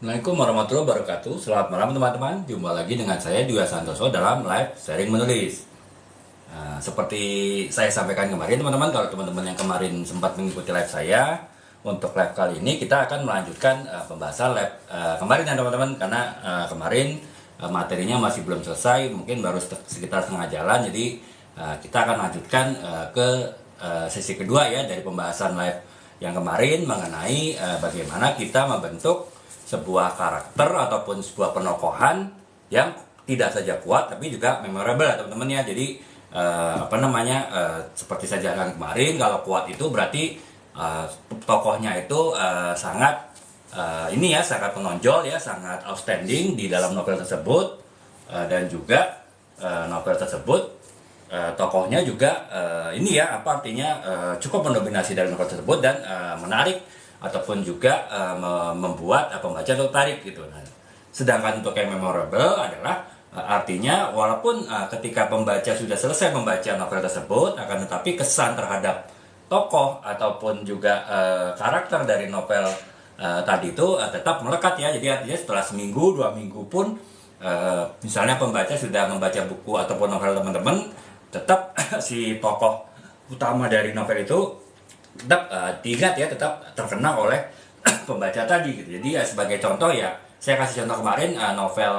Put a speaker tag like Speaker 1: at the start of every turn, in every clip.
Speaker 1: Assalamualaikum warahmatullahi wabarakatuh. Selamat malam teman-teman. Jumpa lagi dengan saya Dwi Santoso dalam live sharing menulis. Seperti saya sampaikan kemarin teman-teman, kalau teman-teman yang kemarin sempat mengikuti live saya, untuk live kali ini kita akan melanjutkan pembahasan live kemarin ya teman-teman. Karena kemarin materinya masih belum selesai, mungkin baru sekitar setengah jalan. Jadi kita akan lanjutkan ke sesi kedua ya dari pembahasan live yang kemarin mengenai bagaimana kita membentuk sebuah karakter ataupun sebuah penokohan yang tidak saja kuat tapi juga memorable teman-teman ya. Jadi seperti saya jelaskan kemarin, kalau kuat itu berarti tokohnya itu sangat sangat menonjol ya, sangat outstanding di dalam novel tersebut, dan juga novel tersebut tokohnya juga cukup mendominasi dari novel tersebut dan menarik ataupun juga membuat pembaca tertarik gitu. Nah, sedangkan untuk yang memorable adalah artinya walaupun ketika pembaca sudah selesai membaca novel tersebut, akan tetapi kesan terhadap tokoh ataupun juga karakter dari novel tadi itu tetap melekat ya. Jadi artinya setelah seminggu, 2 minggu pun misalnya pembaca sudah membaca buku ataupun novel teman-teman, tetap si tokoh utama dari novel itu tetap diingat ya, tetap terkenang oleh pembaca tadi gitu. Jadi ya sebagai contoh ya, saya kasih contoh kemarin novel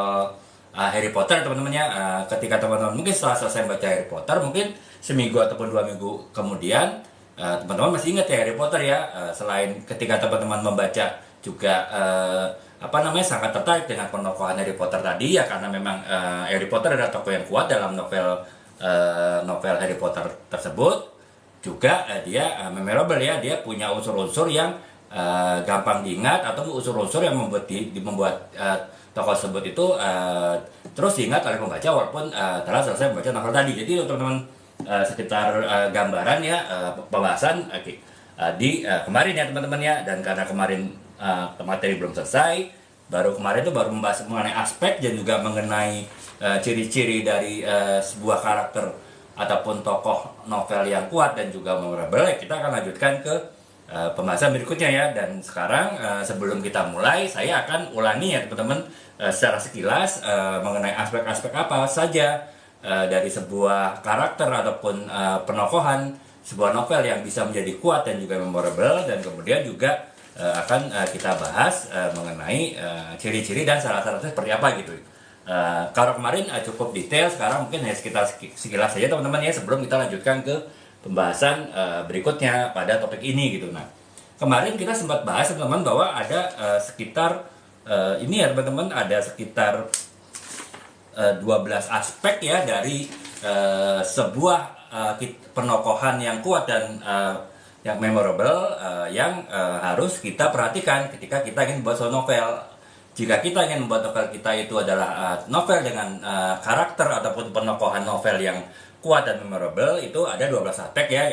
Speaker 1: Harry Potter teman-teman ya. Ketika teman-teman mungkin setelah selesai baca Harry Potter, mungkin seminggu ataupun 2 minggu kemudian teman-teman masih ingat ya Harry Potter ya. Selain ketika teman-teman membaca juga sangat tertarik dengan penokohan Harry Potter tadi ya, karena memang Harry Potter adalah tokoh yang kuat dalam novel Harry Potter tersebut. Juga dia memorable ya, dia punya unsur-unsur yang gampang diingat atau unsur-unsur yang membuat tokoh tersebut itu terus diingat oleh pembaca walaupun telah selesai membaca novel tadi. Jadi teman-teman sekitar gambaran ya pembahasan di kemarin ya teman-teman ya. Dan karena kemarin materi belum selesai, baru kemarin itu baru membahas mengenai aspek dan juga mengenai ciri-ciri dari sebuah karakter ataupun tokoh novel yang kuat dan juga memorable. Kita akan lanjutkan ke pembahasan berikutnya ya. Dan sekarang sebelum kita mulai, saya akan ulangi ya teman-teman secara sekilas mengenai aspek-aspek apa saja dari sebuah karakter ataupun penokohan sebuah novel yang bisa menjadi kuat dan juga memorable. Dan kemudian juga akan kita bahas mengenai ciri-ciri dan syarat-syaratnya seperti apa gitu. Kalau kemarin cukup detail, sekarang mungkin hanya sekilas saja teman-teman ya, sebelum kita lanjutkan ke pembahasan berikutnya pada topik ini gitu. Nah, kemarin kita sempat bahas teman-teman bahwa ada sekitar teman-teman, ada sekitar 12 aspek ya dari sebuah penokohan yang kuat dan yang memorable yang harus kita perhatikan ketika kita ingin membuat sebuah novel. Jika kita ingin membuat novel kita itu adalah novel dengan karakter ataupun penokohan novel yang kuat dan memorable, itu ada 12 aspek ya.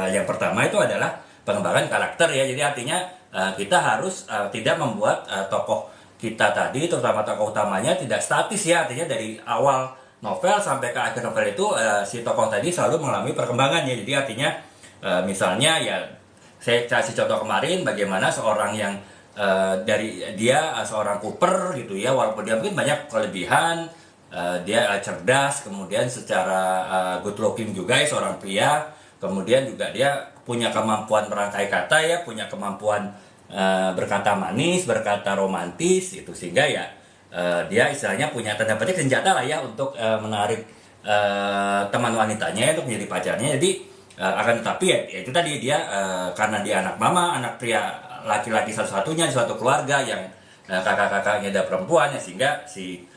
Speaker 1: Yang pertama itu adalah pengembangan karakter ya. Jadi artinya kita harus tidak membuat tokoh kita tadi, terutama tokoh utamanya, tidak statis ya. Artinya dari awal novel sampai ke akhir novel itu si tokoh tadi selalu mengalami perkembangan ya. Jadi artinya misalnya ya, saya kasih contoh kemarin bagaimana seorang yang dari dia seorang Cooper gitu ya, walaupun dia mungkin banyak kelebihan, dia cerdas, kemudian secara good looking juga ya, seorang pria, kemudian juga dia punya kemampuan merangkai kata ya, punya kemampuan berkata manis, berkata romantis itu, sehingga ya dia istilahnya punya tanda petik senjata lah ya untuk menarik teman wanitanya untuk menjadi pacarnya. Jadi akan tetapi ya itu tadi dia karena dia anak mama, anak pria laki-laki satu-satunya di suatu keluarga yang kakak-kakaknya ada perempuan ya, sehingga si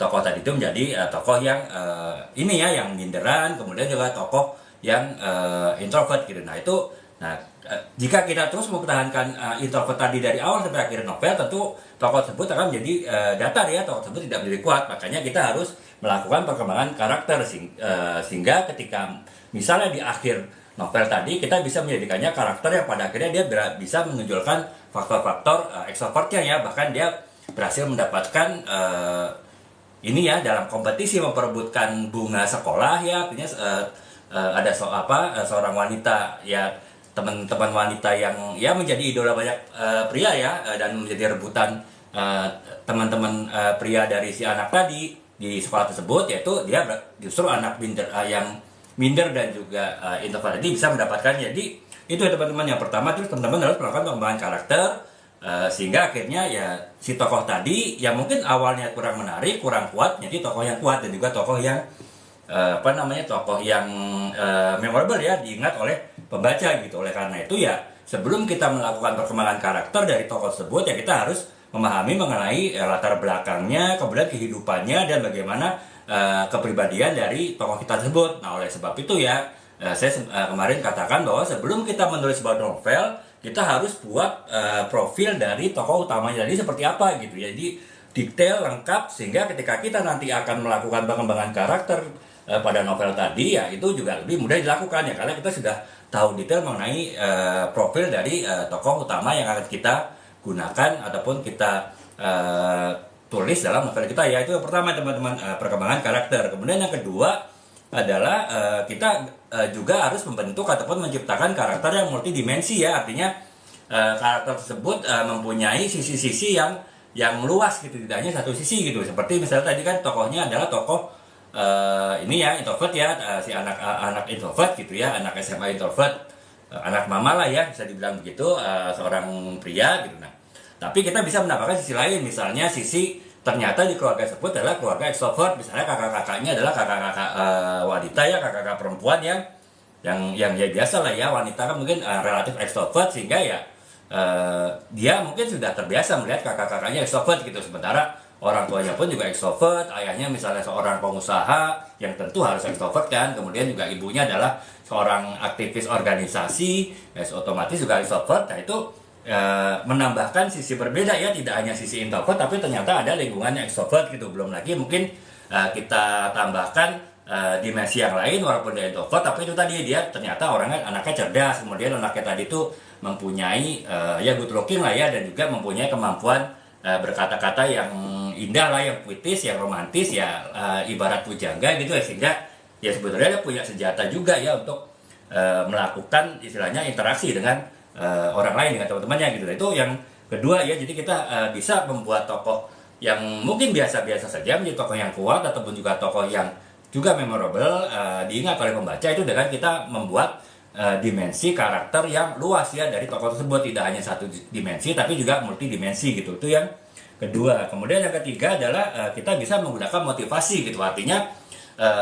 Speaker 1: tokoh tadi itu menjadi tokoh yang yang minderan, kemudian juga tokoh yang introvert gitu. Jika kita terus mempertahankan introvert tadi dari awal sampai akhir novel, tentu tokoh tersebut akan menjadi datar ya, tokoh tersebut tidak menjadi kuat. Makanya kita harus melakukan perkembangan karakter sehingga ketika misalnya di akhir novel tadi kita bisa menjadikannya karakter yang pada akhirnya dia bisa menunjukkan faktor-faktor extrovertnya ya, bahkan dia berhasil mendapatkan dalam kompetisi memperebutkan bunga sekolah ya. Artinya ada seorang wanita ya, teman-teman wanita yang ya menjadi idola banyak pria ya, dan menjadi rebutan teman-teman pria dari si anak tadi di sekolah tersebut, yaitu dia justru anak minder, yang minder dan juga introvert tadi bisa mendapatkan. Jadi itu ya teman-teman, yang pertama terus teman-teman harus melakukan pengembangan karakter, sehingga akhirnya ya si tokoh tadi yang mungkin awalnya kurang menarik, kurang kuat, jadi tokoh yang kuat dan juga tokoh yang tokoh yang memorable ya, diingat oleh pembaca gitu. Oleh karena itu ya, sebelum kita melakukan perkembangan karakter dari tokoh tersebut ya, kita harus memahami mengenai latar belakangnya, kemudian kehidupannya, dan bagaimana kepribadian dari tokoh kita tersebut. Nah, oleh sebab itu ya, saya kemarin katakan bahwa sebelum kita menulis sebuah novel, kita harus buat profil dari tokoh utamanya jadi seperti apa gitu. Jadi detail, lengkap, sehingga ketika kita nanti akan melakukan pengembangan karakter pada novel tadi ya, itu juga lebih mudah dilakukan ya, karena kita sudah tahu detail mengenai profil dari tokoh utama yang akan kita gunakan ataupun kita tulis dalam novel kita ya. Itu yang pertama teman-teman, perkembangan karakter. Kemudian yang kedua adalah kita juga harus membentuk ataupun menciptakan karakter yang multidimensi ya. Artinya karakter tersebut mempunyai sisi-sisi yang luas gitu, tidak hanya satu sisi gitu. Seperti misalnya tadi kan tokohnya adalah tokoh ini ya introvert ya, si anak introvert gitu ya, anak SMA introvert, anak mama lah ya, bisa dibilang begitu, seorang pria gitu. Nah, tapi kita bisa menambahkan sisi lain, misalnya sisi ternyata di keluarga tersebut adalah keluarga ekstrovert, misalnya kakak-kakaknya adalah kakak-kakak wanita ya, kakak-kakak perempuan yang ya biasa lah ya, wanita kan mungkin relatif ekstrovert, sehingga ya dia mungkin sudah terbiasa melihat kakak-kakaknya ekstrovert gitu. Sementara orang tuanya pun juga ekstrovert, ayahnya misalnya seorang pengusaha yang tentu harus ekstrovert kan, kemudian juga ibunya adalah seorang aktivis organisasi, ya otomatis juga ekstrovert. Nah itu menambahkan sisi berbeda ya, tidak hanya sisi introvert tapi ternyata ada lingkungannya ekstrovert gitu. Belum lagi mungkin kita tambahkan dimensi yang lain, walaupun dia introvert tapi itu tadi dia ternyata anaknya cerdas, kemudian anaknya tadi itu mempunyai ya good looking lah ya, dan juga mempunyai kemampuan berkata-kata yang indah lah, yang puitis, yang romantis ya, ibarat pujangga gitu ya, sehingga ya sebetulnya dia punya senjata juga ya untuk melakukan istilahnya interaksi dengan orang lain, dengan teman-temannya gitu. Itu yang kedua ya, jadi kita bisa membuat tokoh yang mungkin biasa-biasa saja menjadi tokoh yang kuat, ataupun juga tokoh yang juga memorable, diingat oleh pembaca itu dengan kita membuat dimensi karakter yang luas ya dari tokoh tersebut, tidak hanya satu dimensi tapi juga multidimensi gitu. Itu yang kedua. Kemudian yang ketiga adalah kita bisa menggunakan motivasi gitu. Artinya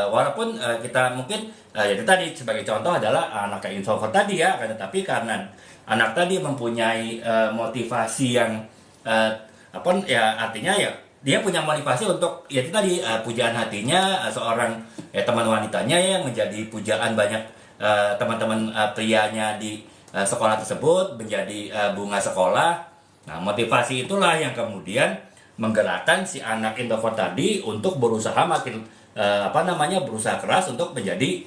Speaker 1: walaupun kita mungkin ya tadi sebagai contoh adalah anak introvert tadi ya, tetapi karena anak tadi mempunyai motivasi yang artinya ya dia punya motivasi untuk ya itu tadi pujaan hatinya seorang teman wanitanya yang menjadi pujaan banyak teman-teman prianya di sekolah tersebut, menjadi bunga sekolah. Nah, motivasi itulah yang kemudian menggerakkan si anak introvert tadi untuk berusaha makin berusaha keras untuk menjadi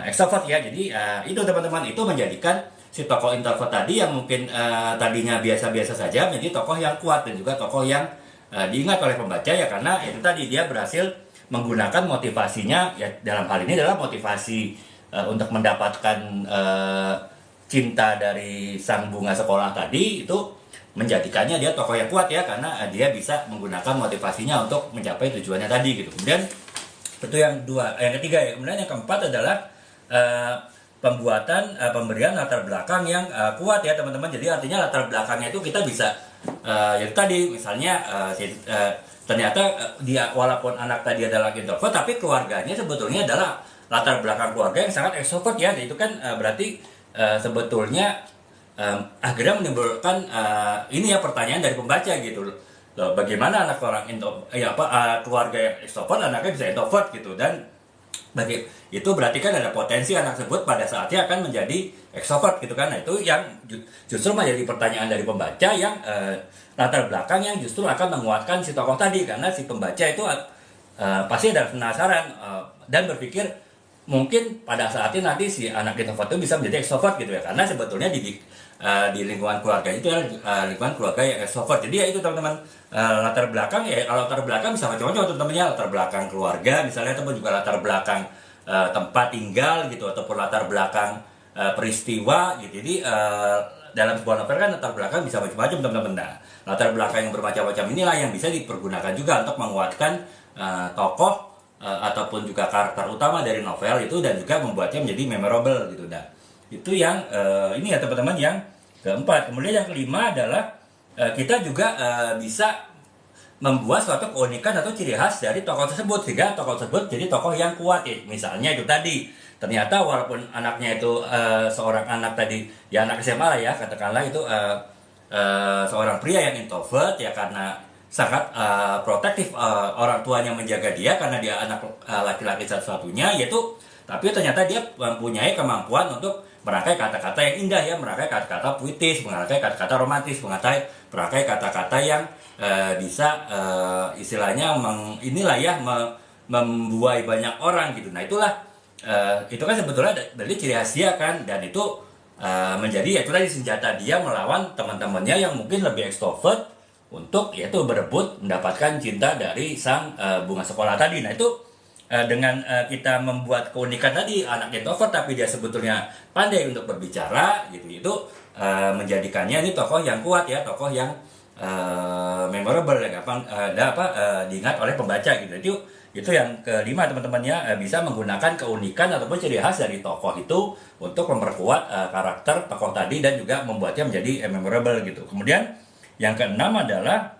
Speaker 1: extrovert ya. Jadi itu teman-teman, itu menjadikan si tokoh introvert tadi yang mungkin tadinya biasa-biasa saja menjadi tokoh yang kuat dan juga tokoh yang diingat oleh pembaca ya, karena itu tadi dia berhasil menggunakan motivasinya ya, dalam hal ini adalah motivasi untuk mendapatkan cinta dari sang bunga sekolah tadi, itu menjadikannya dia tokoh yang kuat ya, karena dia bisa menggunakan motivasinya untuk mencapai tujuannya tadi gitu. Kemudian itu yang ketiga ya. Kemudian yang keempat adalah pemberian latar belakang yang kuat ya teman-teman. Jadi artinya latar belakangnya itu kita bisa yang tadi misalnya ternyata dia walaupun anak tadi adalah introvert tapi keluarganya sebetulnya adalah latar belakang keluarga yang sangat ekstrovert ya. Itu kan berarti sebetulnya akhirnya menimbulkan ini ya pertanyaan dari pembaca gitu loh, bagaimana anak orang keluarga yang ekstrovert anaknya bisa introvert gitu, dan itu berarti kan ada potensi anak tersebut pada saatnya akan menjadi ekstrovert gitu kan. Nah itu yang justru menjadi pertanyaan dari pembaca yang latar belakang yang justru akan menguatkan si tokoh tadi, karena si pembaca itu pasti ada penasaran dan berpikir mungkin pada saatnya nanti si anak introvert itu bisa menjadi ekstrovert gitu ya, karena sebetulnya di lingkungan keluarga itu adalah lingkungan keluarga yang ekstrovert. Jadi ya itu teman-teman, latar belakang ya, latar belakang bisa macam-macam teman-temannya, latar belakang keluarga misalnya, ataupun juga latar belakang tempat tinggal gitu, ataupun latar belakang peristiwa gitu. Jadi dalam sebuah novel kan latar belakang bisa macam-macam teman-teman. Nah, latar belakang yang bermacam-macam inilah yang bisa dipergunakan juga untuk menguatkan tokoh ataupun juga karakter utama dari novel itu dan juga membuatnya menjadi memorable gitu. Nah, itu yang ini ya teman-teman yang keempat. Kemudian yang kelima adalah kita juga bisa membuat suatu keunikan atau ciri khas dari tokoh tersebut sehingga tokoh tersebut jadi tokoh yang kuat ya. Misalnya itu tadi ternyata walaupun anaknya itu seorang anak tadi ya anak SMA lah ya katakanlah itu seorang pria yang introvert ya karena sangat protektif orang tuanya menjaga dia karena dia anak laki-laki satu-satunya yaitu tapi ternyata dia mempunyai kemampuan untuk merangkai kata-kata yang indah ya, merangkai kata-kata puitis, merangkai kata-kata romantis, merangkai kata-kata yang bisa istilahnya inilah ya membuai banyak orang gitu. Nah itulah itu kan sebetulnya dari ciri khas dia kan dan itu menjadi ya itulah senjata dia melawan teman-temannya yang mungkin lebih ekstrovert untuk yaitu berebut mendapatkan cinta dari sang bunga sekolah tadi. Nah itu dengan kita membuat keunikan tadi anak introvert tapi dia sebetulnya pandai untuk berbicara gitu itu menjadikannya ini tokoh yang kuat ya, tokoh yang memorable ya gampang diingat oleh pembaca gitu. Itu yang kelima teman-temannya bisa menggunakan keunikan ataupun ciri khas dari tokoh itu untuk memperkuat karakter tokoh tadi dan juga membuatnya menjadi memorable gitu. Kemudian yang keenam adalah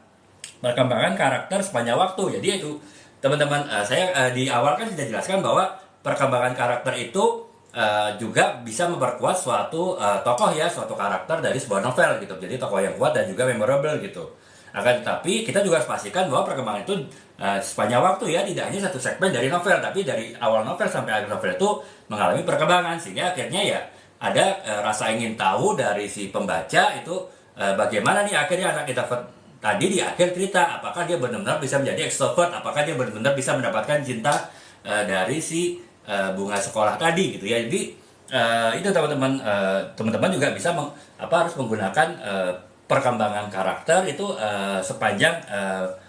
Speaker 1: perkembangan karakter sepanjang waktu. Jadi itu teman-teman saya di awal kan sudah jelaskan bahwa perkembangan karakter itu juga bisa memperkuat suatu tokoh ya, suatu karakter dari sebuah novel gitu. Jadi tokoh yang kuat dan juga memorable gitu. Akan tetapi kita juga harus pastikan bahwa perkembangan itu sepanjang waktu ya, tidak hanya satu segmen dari novel, tapi dari awal novel sampai akhir novel itu mengalami perkembangan sehingga akhirnya ya ada rasa ingin tahu dari si pembaca itu bagaimana nih akhirnya anak kita tadi di akhir cerita, apakah dia benar-benar bisa menjadi extrovert, apakah dia benar-benar bisa mendapatkan cinta dari si bunga sekolah tadi gitu ya. Jadi itu teman-teman juga bisa harus menggunakan perkembangan karakter itu sepanjang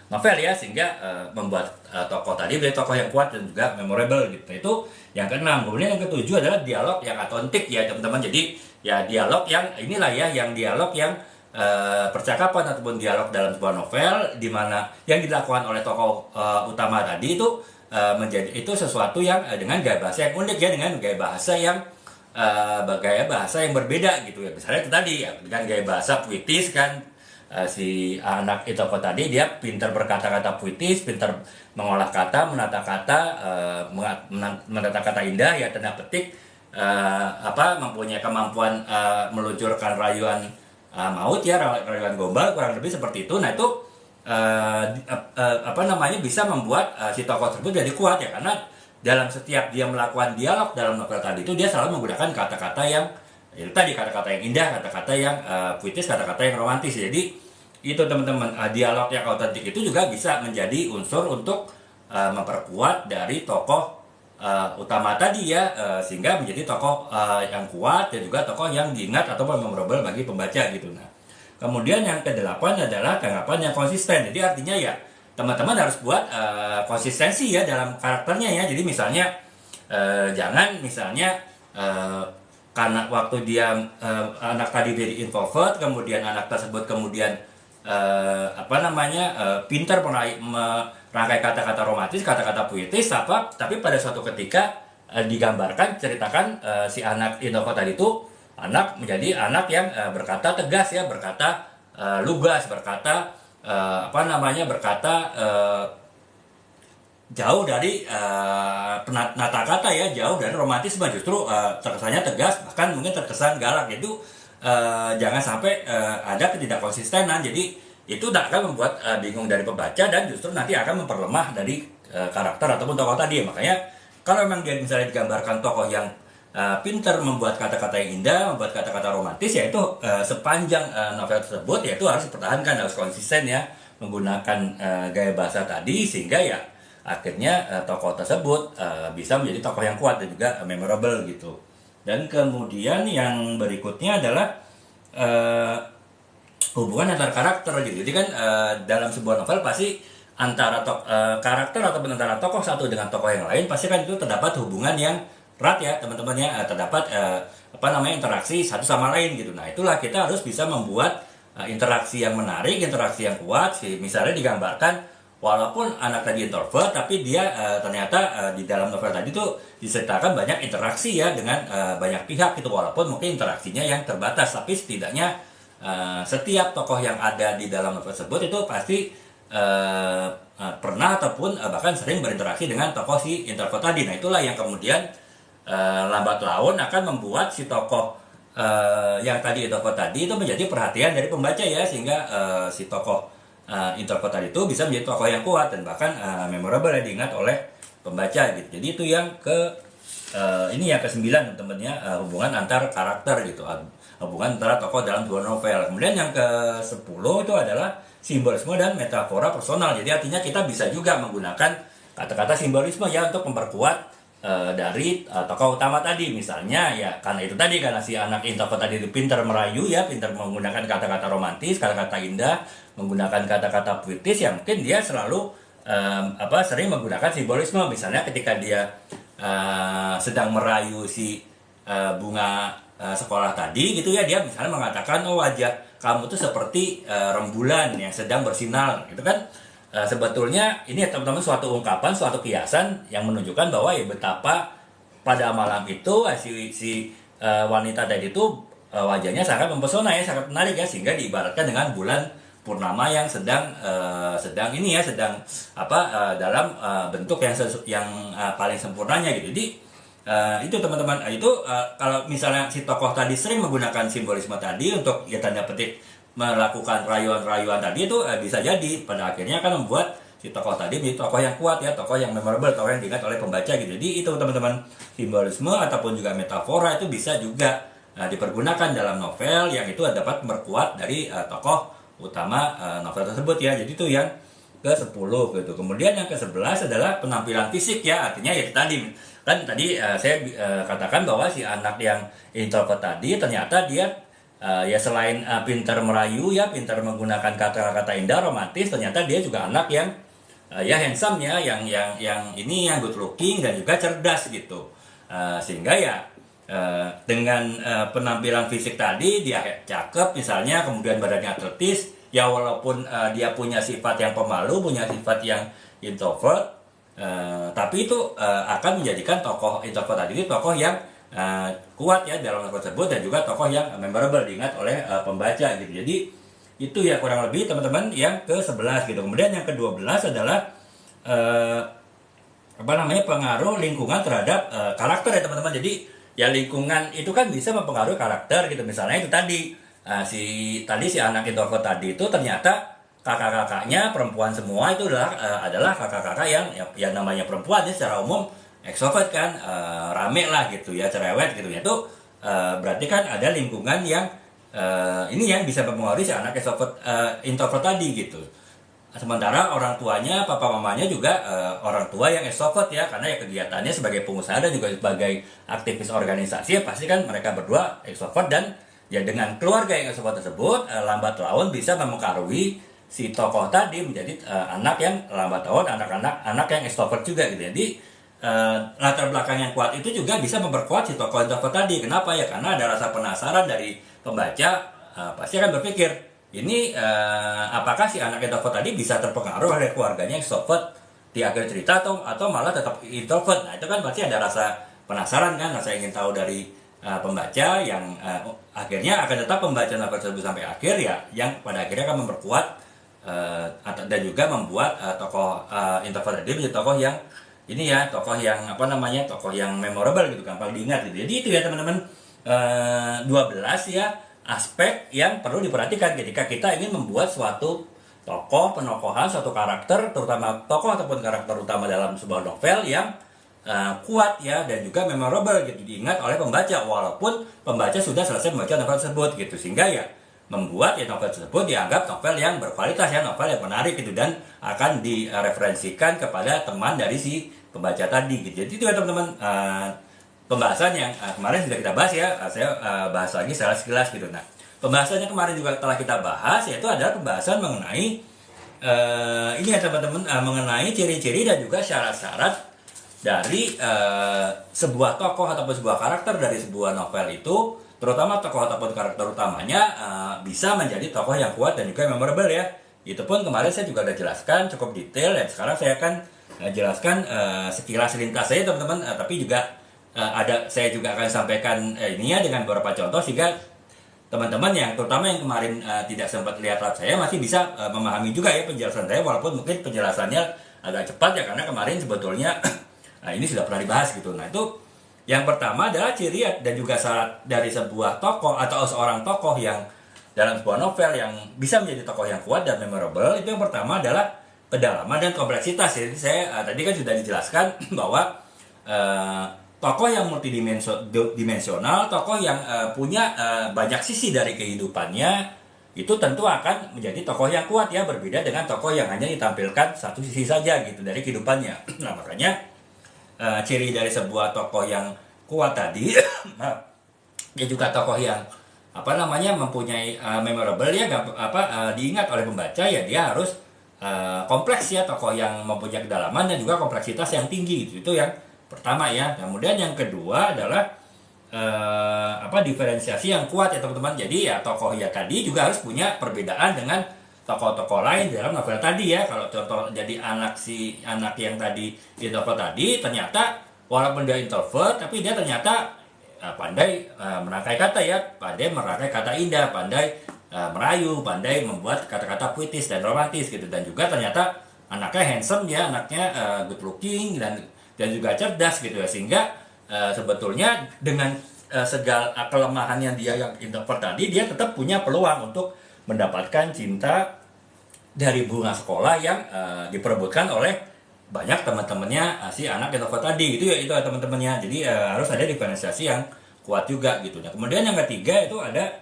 Speaker 1: novel ya sehingga membuat tokoh tadi menjadi tokoh yang kuat dan juga memorable gitu. Itu yang keenam. Kemudian yang ketujuh adalah dialog yang otentik ya teman-teman. Jadi ya dialog yang inilah ya yang dialog yang percakapan ataupun dialog dalam sebuah novel di mana yang dilakukan oleh tokoh utama tadi itu menjadi itu sesuatu yang dengan gaya bahasa yang unik ya, dengan gaya bahasa yang berbeda gitu ya. Misalnya itu tadi ya, dengan gaya bahasa puitis kan si anak itu tadi dia pintar berkata-kata puitis, pintar mengolah kata, menata kata indah ya tanda petik mempunyai kemampuan meluncurkan rayuan maut ya, rayuan gombal kurang lebih seperti itu. Nah itu bisa membuat si tokoh tersebut jadi kuat ya karena dalam setiap dia melakukan dialog dalam novel tadi itu dia selalu menggunakan kata-kata yang itu tadi, kata-kata yang indah, kata-kata yang puitis, kata-kata yang romantis. Jadi itu teman-teman, dialog yang autentik itu juga bisa menjadi unsur untuk memperkuat dari tokoh utama tadi ya, sehingga menjadi tokoh yang kuat dan juga tokoh yang diingat atau memorable bagi pembaca gitu. Nah, kemudian yang kedelapan adalah tanggapan yang konsisten. Jadi artinya ya teman-teman harus buat konsistensi ya dalam karakternya ya. Jadi misalnya jangan misalnya karena waktu dia anak tadi dari introvert, kemudian anak tersebut kemudian pintar merangkai kata-kata romantis, kata-kata puitis, tapi pada suatu ketika digambarkan, ceritakan si anak introvert tadi itu anak menjadi anak yang berkata tegas ya, berkata lugas, berkata jauh dari penata kata ya, jauh dari romantisme, justru terkesannya tegas, bahkan mungkin terkesan galak. Itu jangan sampai ada ketidakkonsistenan. Jadi itu akan membuat bingung dari pembaca dan justru nanti akan memperlemah dari karakter ataupun tokoh tadi. Makanya kalau memang dia misalnya digambarkan tokoh yang pintar membuat kata-kata yang indah, membuat kata-kata romantis, ya itu sepanjang novel tersebut ya itu harus dipertahankan, harus konsisten ya menggunakan gaya bahasa tadi sehingga ya akhirnya tokoh tersebut bisa menjadi tokoh yang kuat dan juga memorable gitu. Dan kemudian yang berikutnya adalah hubungan antar karakter gitu. Jadi kan dalam sebuah novel pasti antara karakter ataupun antara tokoh satu dengan tokoh yang lain pasti kan itu terdapat hubungan yang erat ya teman-teman ya, terdapat interaksi satu sama lain gitu. Nah itulah kita harus bisa membuat interaksi yang menarik, interaksi yang kuat. Misalnya digambarkan walaupun anak tadi introvert, tapi dia ternyata di dalam novel tadi tuh disertakan banyak interaksi ya dengan banyak pihak gitu, walaupun mungkin interaksinya yang terbatas, tapi setidaknya setiap tokoh yang ada di dalam novel tersebut itu pasti pernah ataupun bahkan sering berinteraksi dengan tokoh si introvert tadi. Nah itulah yang kemudian lambat laun akan membuat si tokoh yang tadi introvert tadi itu menjadi perhatian dari pembaca ya, sehingga si tokoh introvert tadi itu bisa menjadi tokoh yang kuat dan bahkan memorable ya, diingat oleh pembaca gitu. Jadi itu yang ini yang ke-9 teman-teman ya, hubungan antar karakter gitu, hubungan antara tokoh dalam dua novel. Kemudian yang ke-10 itu adalah simbolisme dan metafora personal. Jadi artinya kita bisa juga menggunakan kata-kata simbolisme ya untuk memperkuat dari tokoh utama tadi. Misalnya ya karena itu tadi, karena si anak introvert tadi itu pintar merayu ya, pintar menggunakan kata-kata romantis, kata-kata indah, menggunakan kata-kata puitis ya, mungkin dia selalu sering menggunakan simbolisme. Misalnya ketika dia sedang merayu si bunga sekolah tadi gitu ya, dia misalnya mengatakan, oh wajah kamu tuh seperti rembulan yang sedang bersinar gitu kan. Sebetulnya ini ya teman-teman suatu ungkapan, suatu kiasan yang menunjukkan bahwa ya betapa pada malam itu si wanita tadi itu wajahnya sangat mempesona ya, sangat menarik ya, sehingga diibaratkan dengan bulan purnama yang sedang dalam bentuk yang paling sempurnanya gitu. Jadi itu teman-teman, itu kalau misalnya si tokoh tadi sering menggunakan simbolisme tadi untuk ya tanda petik melakukan rayuan-rayuan tadi, itu bisa jadi pada akhirnya akan membuat si tokoh tadi menjadi tokoh yang kuat ya, tokoh yang memorable, tokoh yang diingat oleh pembaca gitu. Jadi itu teman-teman, simbolisme ataupun juga metafora itu bisa juga dipergunakan dalam novel yang itu dapat memperkuat dari tokoh utama novel tersebut ya. Jadi itu yang ke-10 gitu. Kemudian yang ke-11 adalah penampilan fisik ya, artinya ya tadi saya katakan bahwa si anak yang introvert tadi ternyata dia ya selain pintar merayu ya, pintar menggunakan kata-kata indah romantis, ternyata dia juga anak yang ya handsome ya, yang good looking dan juga cerdas gitu. Sehingga ya dengan penampilan fisik tadi dia cakep misalnya, kemudian badannya atletis ya, walaupun dia punya sifat yang pemalu, punya sifat yang introvert, tapi itu akan menjadikan tokoh introvert tadi itu tokoh yang kuat ya dalam novel tersebut, dan juga tokoh yang memorable diingat oleh pembaca gitu. Jadi itu ya kurang lebih teman-teman yang ke-11 gitu. Kemudian yang ke-12 adalah pengaruh lingkungan terhadap karakter ya teman-teman. Jadi ya lingkungan itu kan bisa mempengaruhi karakter gitu. Misalnya itu tadi si anak introvert tadi itu ternyata kakak-kakaknya perempuan semua, itu adalah kakak-kakak yang namanya perempuan ya, secara umum ekstrovert kan, rame lah gitu ya, cerewet gitu ya. Itu berarti kan ada lingkungan yang ini yang bisa mempengaruhi si anak introvert tadi gitu. Sementara orang tuanya, papa mamanya juga orang tua yang ekstrovert ya, karena ya kegiatannya sebagai pengusaha dan juga sebagai aktivis organisasi ya, pasti kan mereka berdua ekstrovert, dan ya dengan keluarga yang ekstrovert tersebut lambat laun bisa mempengaruhi si tokoh tadi menjadi anak yang lambat laun anak yang ekstrovert juga gitu. Jadi latar belakang yang kuat itu juga bisa memperkuat si tokoh introvert tadi. Kenapa ya? Karena ada rasa penasaran dari pembaca, pasti akan berpikir ini apakah si anak introvert tadi bisa terpengaruh oleh keluarganya extrovert di akhir cerita atau malah tetap introvert. Nah itu kan pasti ada rasa penasaran kan, rasa ingin tahu dari pembaca yang akhirnya akan tetap membaca novel tersebut sampai akhir ya, yang pada akhirnya akan memperkuat dan juga membuat tokoh introvert tadi menjadi tokoh yang ini ya, tokoh yang memorable gitu, gampang diingat gitu. Jadi itu ya teman-teman, 12 ya aspek yang perlu diperhatikan ketika kita ingin membuat suatu tokoh, penokohan, suatu karakter, terutama tokoh ataupun karakter utama dalam sebuah novel yang kuat ya, dan juga memorable gitu, diingat oleh pembaca walaupun pembaca sudah selesai membaca novel tersebut gitu. Sehingga ya membuat ya novel tersebut dianggap novel yang berkualitas ya, novel yang menarik gitu, dan akan direferensikan kepada teman dari si pembaca tadi gitu. Jadi itu ya teman-teman, pembahasan yang kemarin sudah kita bahas ya, saya bahas lagi secara sekilas gitu. Nah, pembahasannya kemarin juga telah kita bahas, yaitu adalah pembahasan mengenai ini ya teman-teman, mengenai ciri-ciri dan juga syarat-syarat dari sebuah tokoh ataupun sebuah karakter dari sebuah novel itu, terutama tokoh ataupun karakter utamanya bisa menjadi tokoh yang kuat dan juga memorable ya. Itu pun kemarin saya juga udah jelaskan cukup detail, dan sekarang saya akan jelaskan sekilas lintas saja teman-teman, tapi juga saya juga akan sampaikan ini ya dengan beberapa contoh, sehingga teman-teman yang terutama yang kemarin tidak sempat lihat live saya masih bisa memahami juga ya penjelasan saya, walaupun mungkin penjelasannya agak cepat ya, karena kemarin sebetulnya ini sudah pernah dibahas gitu. Nah, itu yang pertama adalah ciri dan juga syarat dari sebuah tokoh atau seorang tokoh yang dalam sebuah novel yang bisa menjadi tokoh yang kuat dan memorable. Itu yang pertama adalah kedalaman dan kompleksitas. Jadi saya tadi kan sudah dijelaskan bahwa tokoh yang multidimensional, tokoh yang punya banyak sisi dari kehidupannya, itu tentu akan menjadi tokoh yang kuat ya, berbeda dengan tokoh yang hanya ditampilkan satu sisi saja gitu dari kehidupannya. Nah, makanya ciri dari sebuah tokoh yang kuat tadi dia juga tokoh yang mempunyai memorable ya, diingat oleh pembaca ya, dia harus kompleks ya, tokoh yang mempunyai kedalaman dan juga kompleksitas yang tinggi gitu. Itu yang pertama ya. Kemudian yang kedua adalah diferensiasi yang kuat ya teman-teman. Jadi ya tokoh ya tadi juga harus punya perbedaan dengan tokoh-tokoh lain dalam novel tadi ya. Kalau contoh jadi anak yang tadi di novel tadi, ternyata walaupun dia introvert tapi dia ternyata pandai merangkai kata ya, pandai merangkai kata indah, pandai merayu, pandai membuat kata-kata puitis dan romantis gitu. Dan juga ternyata anaknya handsome ya, anaknya good looking dan juga cerdas gitu ya, sehingga sebetulnya dengan segala kelemahannya dia yang introvert tadi, dia tetap punya peluang untuk mendapatkan cinta dari bunga sekolah yang diperebutkan oleh banyak teman-temannya si anak introvert tadi gitu ya, itu teman-temannya. Jadi harus ada diferensiasi yang kuat juga gitu. Nah, kemudian yang ketiga itu ada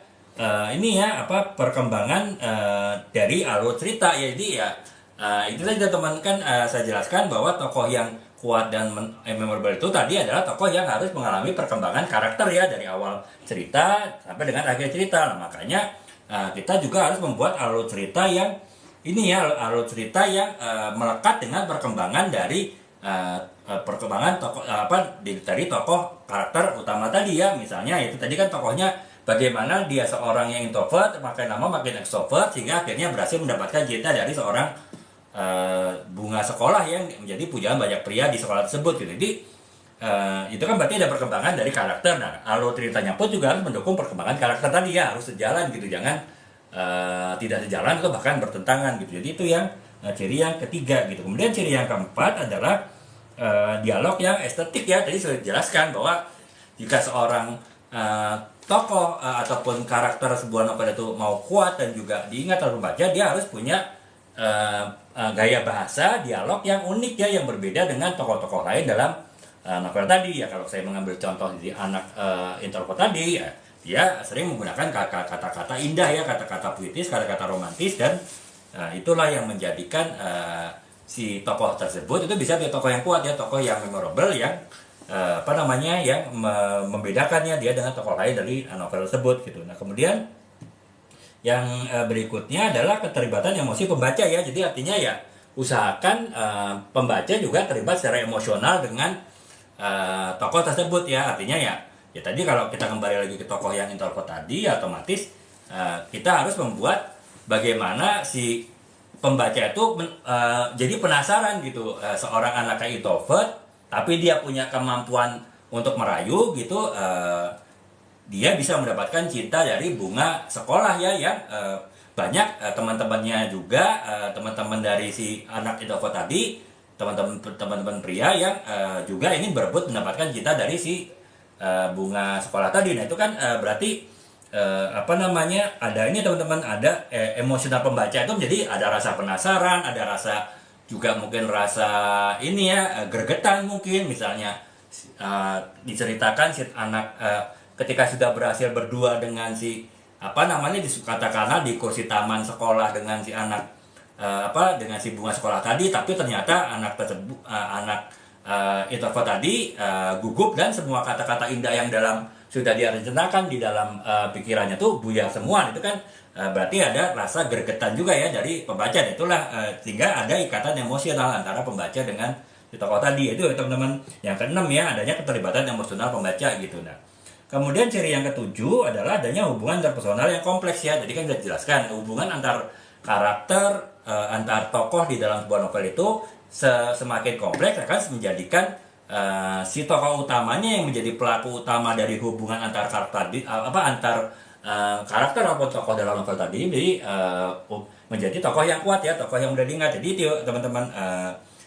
Speaker 1: perkembangan dari alur cerita ya. Jadi ya itu saja teman, kan saya jelaskan bahwa tokoh yang kuat dan memorable itu tadi adalah tokoh yang harus mengalami perkembangan karakter ya, dari awal cerita sampai dengan akhir cerita. Nah, makanya kita juga harus membuat alur cerita yang melekat dengan perkembangan dari perkembangan tokoh dari tokoh karakter utama tadi ya. Misalnya itu tadi kan tokohnya bagaimana dia seorang yang introvert, makin lama makin extrovert, sehingga akhirnya berhasil mendapatkan cinta dari seorang bunga sekolah yang menjadi pujaan banyak pria di sekolah tersebut gitu. Jadi itu kan berarti ada perkembangan dari karakter. Nah, alur ceritanya pun juga harus mendukung perkembangan karakter tadi ya, harus sejalan gitu, jangan tidak sejalan atau bahkan bertentangan gitu. Jadi itu yang ciri yang ketiga gitu. Kemudian ciri yang keempat adalah dialog yang estetik ya. Tadi sudah dijelaskan bahwa jika seorang tokoh ataupun karakter sebuah novel itu mau kuat dan juga diingat oleh pembaca, dia harus punya gaya bahasa dialog yang unik ya, yang berbeda dengan tokoh-tokoh lain dalam novel tadi ya. Kalau saya mengambil contoh di anak introvert tadi ya, dia sering menggunakan kata-kata indah ya, kata-kata puitis, kata-kata romantis, dan itulah yang menjadikan si tokoh tersebut itu bisa menjadi tokoh yang kuat ya, tokoh yang memorable, yang yang membedakannya dia dengan tokoh lain dari novel tersebut gitu. Nah, kemudian yang berikutnya adalah keterlibatan emosi pembaca ya. Jadi artinya ya usahakan pembaca juga terlibat secara emosional dengan tokoh tersebut ya. Artinya ya tadi kalau kita kembali lagi ke tokoh yang introvert tadi, ya otomatis kita harus membuat bagaimana si pembaca itu jadi penasaran gitu, seorang anak introvert tapi dia punya kemampuan untuk merayu gitu, dia bisa mendapatkan cinta dari bunga sekolah ya, yang banyak teman-temannya juga, teman-teman dari si anak introvert tadi, teman-teman pria yang juga ini berebut mendapatkan cinta dari si bunga sekolah tadi. Nah, itu kan berarti ada ini teman-teman, ada emosional pembaca itu menjadi ada rasa penasaran, ada rasa juga mungkin rasa ini ya, gregetan mungkin. Misalnya diceritakan si anak ketika sudah berhasil berdua dengan si katakanlah di kursi taman sekolah dengan si anak dengan si bunga sekolah tadi, tapi ternyata anak tersebut introvert tadi gugup, dan semua kata-kata indah yang sudah dia rencanakan di dalam pikirannya tuh buyar semua. Itu kan berarti ada rasa gregetan juga ya dari pembaca. Itulah sehingga ada ikatan emosional antara pembaca dengan si tokoh tadi. Itu ya teman-teman. Yang keenam ya, adanya keterlibatan emosional pembaca gitu. Nah, kemudian ciri yang ketujuh adalah adanya hubungan interpersonal yang kompleks ya. Jadi kan sudah dijelaskan hubungan antar karakter, antar tokoh di dalam sebuah novel itu semakin kompleks akan menjadikan si tokoh utamanya yang menjadi pelaku utama dari hubungan antar karakter karakter atau tokoh dalam novel tadi menjadi tokoh yang kuat ya, tokoh yang mudah diingat. Jadi itu teman-teman,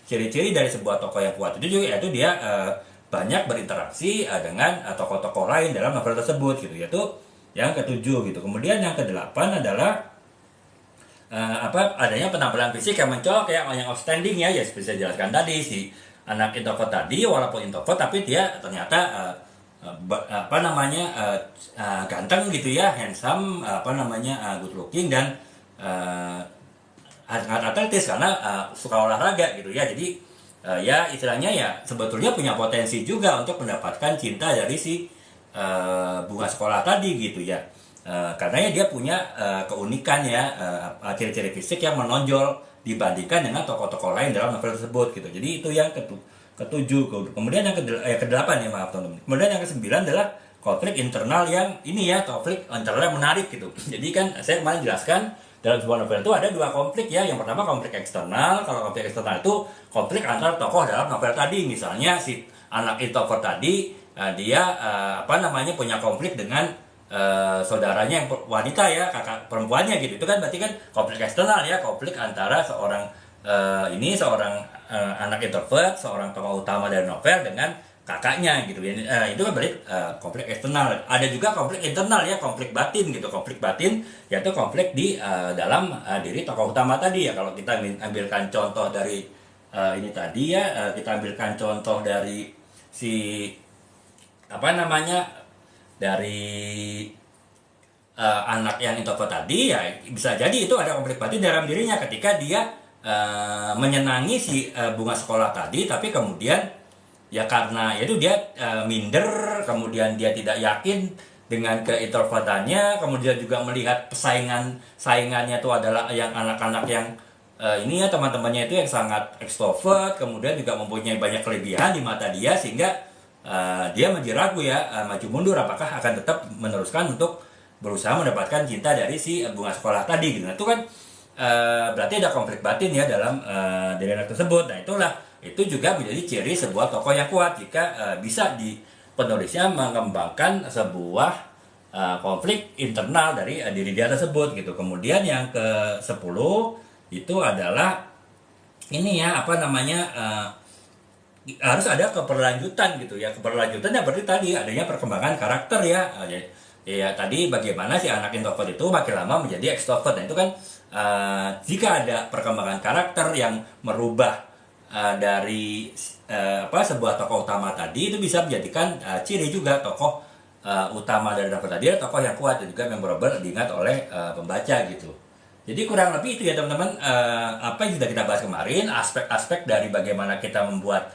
Speaker 1: ciri-ciri dari sebuah tokoh yang kuat itu juga yaitu dia banyak berinteraksi dengan tokoh-tokoh lain dalam novel tersebut gitu, yaitu yang ketujuh gitu. Kemudian yang kedelapan adalah adanya penampilan fisik yang mencolok ya, yang outstanding ya, seperti saya jelaskan tadi, si anak introvert tadi walaupun introvert tapi dia ternyata ganteng gitu ya, handsome, good looking, dan sangat atletis karena suka olahraga gitu ya. Jadi ya istilahnya ya sebetulnya punya potensi juga untuk mendapatkan cinta dari si bunga sekolah tadi gitu ya. Karena ya dia punya keunikan ya, ciri-ciri fisik yang menonjol dibandingkan dengan tokoh-tokoh lain dalam novel tersebut gitu. Jadi itu yang ketujuh. Kemudian yang kedelapan ya, maaf teman-teman. Kemudian yang kesembilan adalah konflik internal yang ini ya, konflik internal yang menarik gitu. Jadi kan saya kemarin jelaskan dalam sebuah novel itu ada dua konflik ya. Yang pertama konflik eksternal. Kalau konflik eksternal itu konflik antar tokoh dalam novel tadi. Misalnya si anak introvert tadi dia punya konflik dengan saudaranya yang wanita ya, kakak perempuannya gitu. Itu kan berarti kan konflik eksternal ya, konflik antara seorang anak introvert, seorang tokoh utama dari novel dengan kakaknya gitu. Itu kan berarti konflik eksternal. Ada juga konflik internal ya, konflik batin gitu. Konflik batin yaitu konflik di dalam diri tokoh utama tadi ya. Kalau kita ambilkan contoh dari ini tadi ya, kita ambilkan contoh dari si dari anak yang introvert tadi ya, bisa jadi itu ada konflik batin dalam dirinya ketika dia menyenangi si bunga sekolah tadi, tapi kemudian ya karena itu dia minder, kemudian dia tidak yakin dengan keintrovertannya, kemudian juga melihat saingannya itu adalah yang anak-anak yang ini ya, teman-temannya itu yang sangat ekstrovert, kemudian juga mempunyai banyak kelebihan di mata dia, sehingga dia menjadi ragu ya, maju mundur apakah akan tetap meneruskan untuk berusaha mendapatkan cinta dari si bunga sekolah tadi gitu. Nah, itu kan berarti ada konflik batin ya dalam diri anak tersebut. Nah, itu juga menjadi ciri sebuah tokoh yang kuat jika bisa di penulisnya mengembangkan sebuah konflik internal dari diri dia tersebut gitu. Kemudian yang ke-10 itu adalah ini ya, harus ada keberlanjutan gitu ya. Keberlanjutannya berarti tadi adanya perkembangan karakter ya. Ya tadi bagaimana si anak introvert itu makin lama menjadi ekstrovert. Nah, itu kan jika ada perkembangan karakter yang merubah dari sebuah tokoh utama tadi, itu bisa menjadikan ciri juga tokoh utama dari novel tadi, tokoh yang kuat dan juga memorable diingat oleh pembaca gitu. Jadi kurang lebih itu ya teman-teman, apa yang sudah kita bahas kemarin, aspek-aspek dari bagaimana kita membuat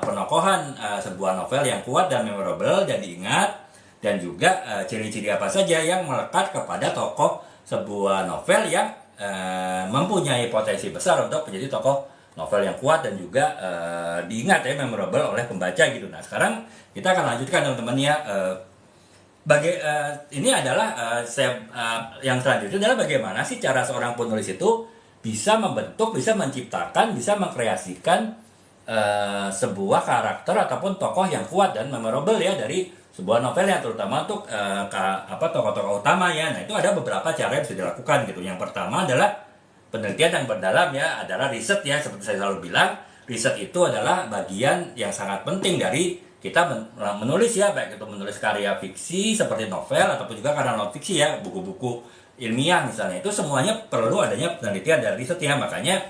Speaker 1: penokohan sebuah novel yang kuat dan memorable dan diingat, dan juga ciri-ciri apa saja yang melekat kepada tokoh sebuah novel yang mempunyai potensi besar untuk menjadi tokoh novel yang kuat dan juga diingat ya, memorable oleh pembaca gitu. Nah, sekarang kita akan lanjutkan teman-teman ya. Ini adalah yang selanjutnya adalah bagaimana sih cara seorang penulis itu bisa membentuk, bisa menciptakan, bisa mengkreasikan sebuah karakter ataupun tokoh yang kuat dan memorable ya dari sebuah novel ya, terutama untuk tokoh-tokoh utama ya. Nah, itu ada beberapa cara yang bisa dilakukan gitu. Yang pertama adalah penelitian yang mendalam ya, adalah riset ya. Seperti saya selalu bilang, riset itu adalah bagian yang sangat penting dari kita menulis ya, baik itu menulis karya fiksi seperti novel ataupun juga karya non fiksi ya, buku-buku ilmiah misalnya. Itu semuanya perlu adanya penelitian dan riset ya. Makanya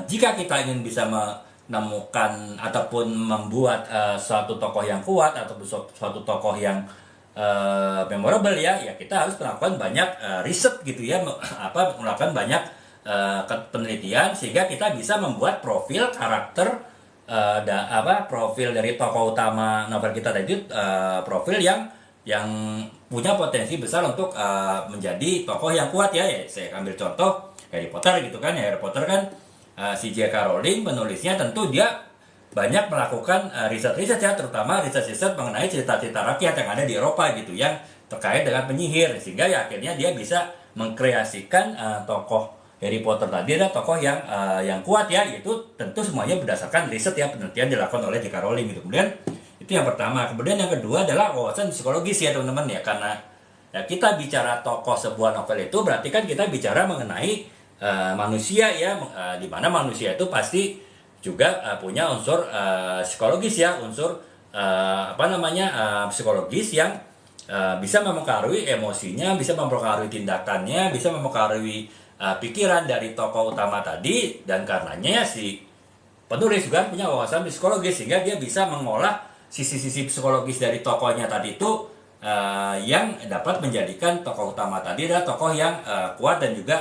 Speaker 1: jika kita ingin bisa menemukan ataupun membuat suatu tokoh yang kuat ataupun suatu tokoh yang memorable ya, kita harus melakukan banyak riset gitu ya, melakukan banyak penelitian sehingga kita bisa membuat profil karakter profil dari tokoh utama novel kita tadi, profil yang punya potensi besar untuk menjadi tokoh yang kuat ya. Saya ambil contoh Harry Potter gitu kan ya. Harry Potter kan si J.K. Rowling penulisnya tentu dia banyak melakukan riset-riset ya, terutama riset-riset mengenai cerita-cerita rakyat yang ada di Eropa gitu, yang terkait dengan penyihir, sehingga ya akhirnya dia bisa mengkreasikan tokoh Harry Potter tadi adalah tokoh yang kuat ya, itu tentu semuanya berdasarkan riset ya, penelitian dilakukan oleh J.K. Rowling gitu. Kemudian itu yang pertama. Kemudian yang kedua adalah wawasan psikologis ya teman-teman ya, karena ya, kita bicara tokoh sebuah novel itu berarti kan kita bicara mengenai manusia ya, di mana manusia itu pasti juga punya unsur psikologis ya, unsur psikologis yang bisa mempengaruhi emosinya, bisa mempengaruhi tindakannya, bisa mempengaruhi pikiran dari tokoh utama tadi, dan karenanya si penulis juga punya wawasan psikologis sehingga dia bisa mengolah sisi-sisi psikologis dari tokohnya tadi itu yang dapat menjadikan tokoh utama tadi adalah tokoh yang kuat dan juga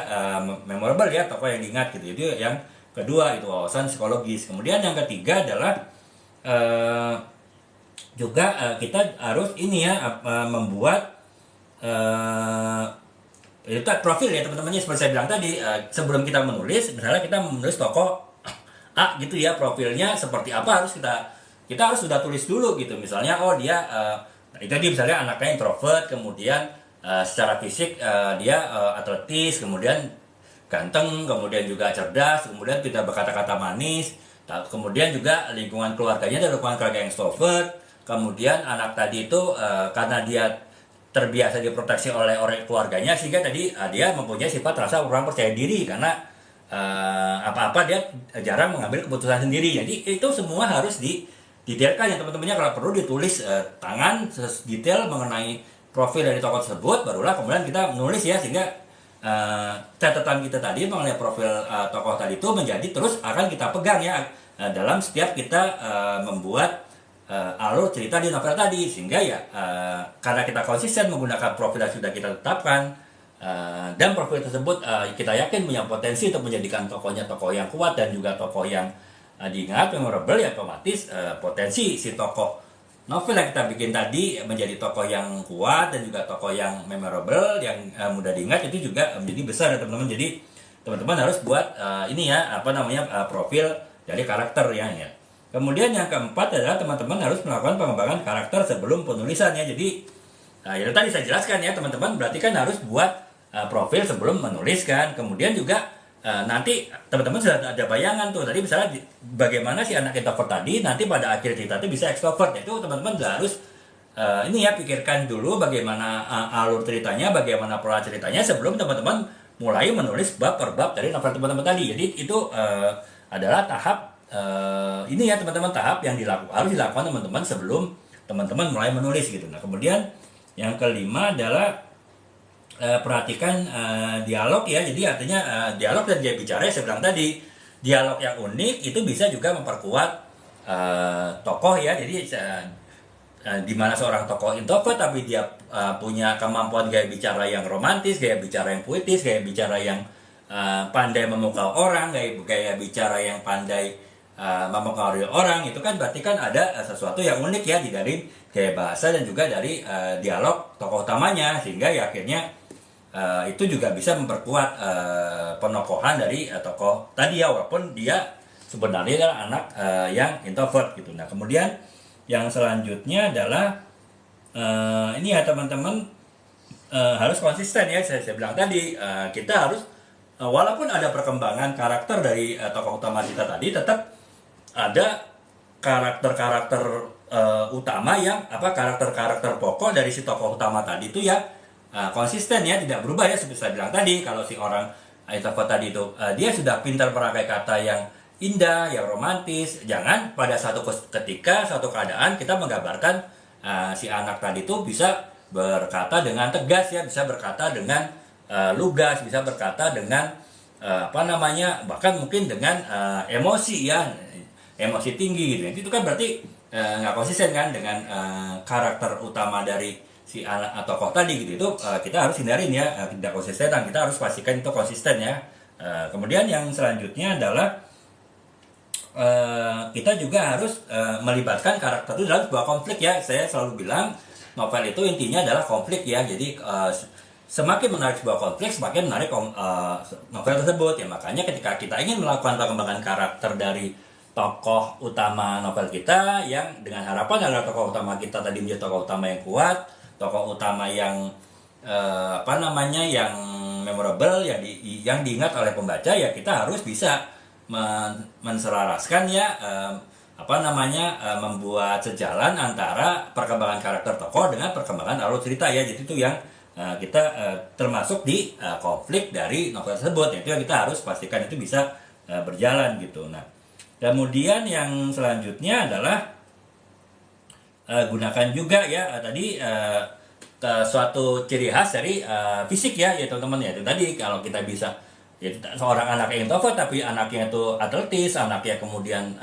Speaker 1: memorable ya, tokoh yang diingat gitu. Jadi yang kedua itu wawasan psikologis. Kemudian yang ketiga adalah juga kita harus ini ya membuat itu profil ya teman-temannya, seperti saya bilang tadi, sebelum kita menulis, misalnya kita menulis tokoh A gitu ya, profilnya seperti apa harus kita harus sudah tulis dulu gitu. Misalnya dia itu dia misalnya anaknya introvert, kemudian secara fisik dia atletis, kemudian ganteng, kemudian juga cerdas, kemudian tidak berkata-kata manis, kemudian juga lingkungan keluarganya adalah lingkungan keluarga yang extrovert. Kemudian anak tadi itu karena dia terbiasa diproteksi oleh orang keluarganya, sehingga tadi dia mempunyai sifat rasa kurang percaya diri karena apa-apa dia jarang mengambil keputusan sendiri. Jadi itu semua harus didetailkan ya teman-temannya, kalau perlu ditulis tangan detail mengenai profil dari tokoh tersebut, barulah kemudian kita menulis ya, sehingga catatan kita tadi mengenai profil tokoh tadi itu menjadi terus akan kita pegang ya dalam setiap kita membuat alur cerita di novel tadi, sehingga ya karena kita konsisten menggunakan profil yang sudah kita tetapkan dan profil tersebut kita yakin punya potensi untuk menjadikan tokohnya tokoh yang kuat dan juga tokoh yang diingat, memorable, ya otomatis potensi si tokoh novel yang kita bikin tadi menjadi tokoh yang kuat dan juga tokoh yang memorable, yang mudah diingat, itu juga menjadi besar ya teman-teman. Jadi teman-teman harus buat profil dari karakter ya. Kemudian yang keempat adalah teman-teman harus melakukan pengembangan karakter sebelum penulisannya. Jadi yang tadi saya jelaskan ya teman-teman, berarti kan harus buat profil sebelum menuliskan. Kemudian juga nanti teman-teman sudah ada bayangan tuh tadi, misalnya bagaimana si anak introvert tadi nanti pada akhir cerita itu bisa extrovert. Itu teman-teman harus pikirkan dulu bagaimana alur ceritanya, bagaimana pola ceritanya sebelum teman-teman mulai menulis bab per bab dari novel teman-teman tadi. Jadi itu adalah tahap teman-teman, tahap yang harus dilakukan teman-teman sebelum teman-teman mulai menulis gitu. Nah kemudian yang kelima adalah perhatikan dialog ya. Jadi artinya dialog dan gaya bicara saya bilang tadi, dialog yang unik itu bisa juga memperkuat tokoh ya. Jadi di mana seorang tokoh introvert tapi dia punya kemampuan gaya bicara yang romantis, gaya bicara yang puitis, gaya bicara yang pandai memukau orang, gaya bicara yang pandai mempengaruhi orang, itu kan berarti kan ada sesuatu yang unik ya dari gaya bahasa dan juga dari dialog tokoh utamanya, sehingga ya akhirnya itu juga bisa memperkuat penokohan dari tokoh tadi ya, walaupun dia sebenarnya adalah anak yang introvert gitu. Nah kemudian yang selanjutnya adalah ini ya teman-teman, harus konsisten ya. Saya bilang tadi kita harus walaupun ada perkembangan karakter dari tokoh utama kita tadi, tetap ada karakter-karakter utama yang karakter-karakter pokok dari si tokoh utama tadi itu ya konsisten ya, tidak berubah ya. Seperti saya bilang tadi, kalau si orang introvert tadi itu dia sudah pintar merangkai kata yang indah, yang romantis, jangan pada satu ketika, suatu keadaan kita menggambarkan si anak tadi itu bisa berkata dengan tegas ya, bisa berkata dengan lugas, bisa berkata dengan bahkan mungkin dengan emosi ya, emosi tinggi gitu. Itu kan berarti nggak konsisten kan dengan karakter utama dari si anak atau tokoh tadi gitu. Itu kita harus hindarin ya, tidak konsisten, dan kita harus pastikan itu konsisten ya. Kemudian yang selanjutnya adalah kita juga harus melibatkan karakter itu dalam sebuah konflik ya. Saya selalu bilang novel itu intinya adalah konflik ya. Jadi semakin menarik sebuah konflik, semakin menarik novel tersebut ya. Makanya ketika kita ingin melakukan pengembangan karakter dari tokoh utama novel kita, yang dengan harapan agar tokoh utama kita tadi menjadi tokoh utama yang kuat, tokoh utama yang yang memorable, yang diingat oleh pembaca, ya kita harus bisa menselaraskan ya membuat sejalan antara perkembangan karakter tokoh dengan perkembangan alur cerita ya. Jadi itu yang kita termasuk di konflik dari novel tersebut, itu yang kita harus pastikan itu bisa berjalan gitu. Nah, kemudian yang selanjutnya adalah gunakan juga ya tadi suatu ciri khas dari fisik ya teman-teman ya. Itu tadi kalau kita bisa ya, seorang anak yang introvert tapi anaknya itu atletis, anaknya kemudian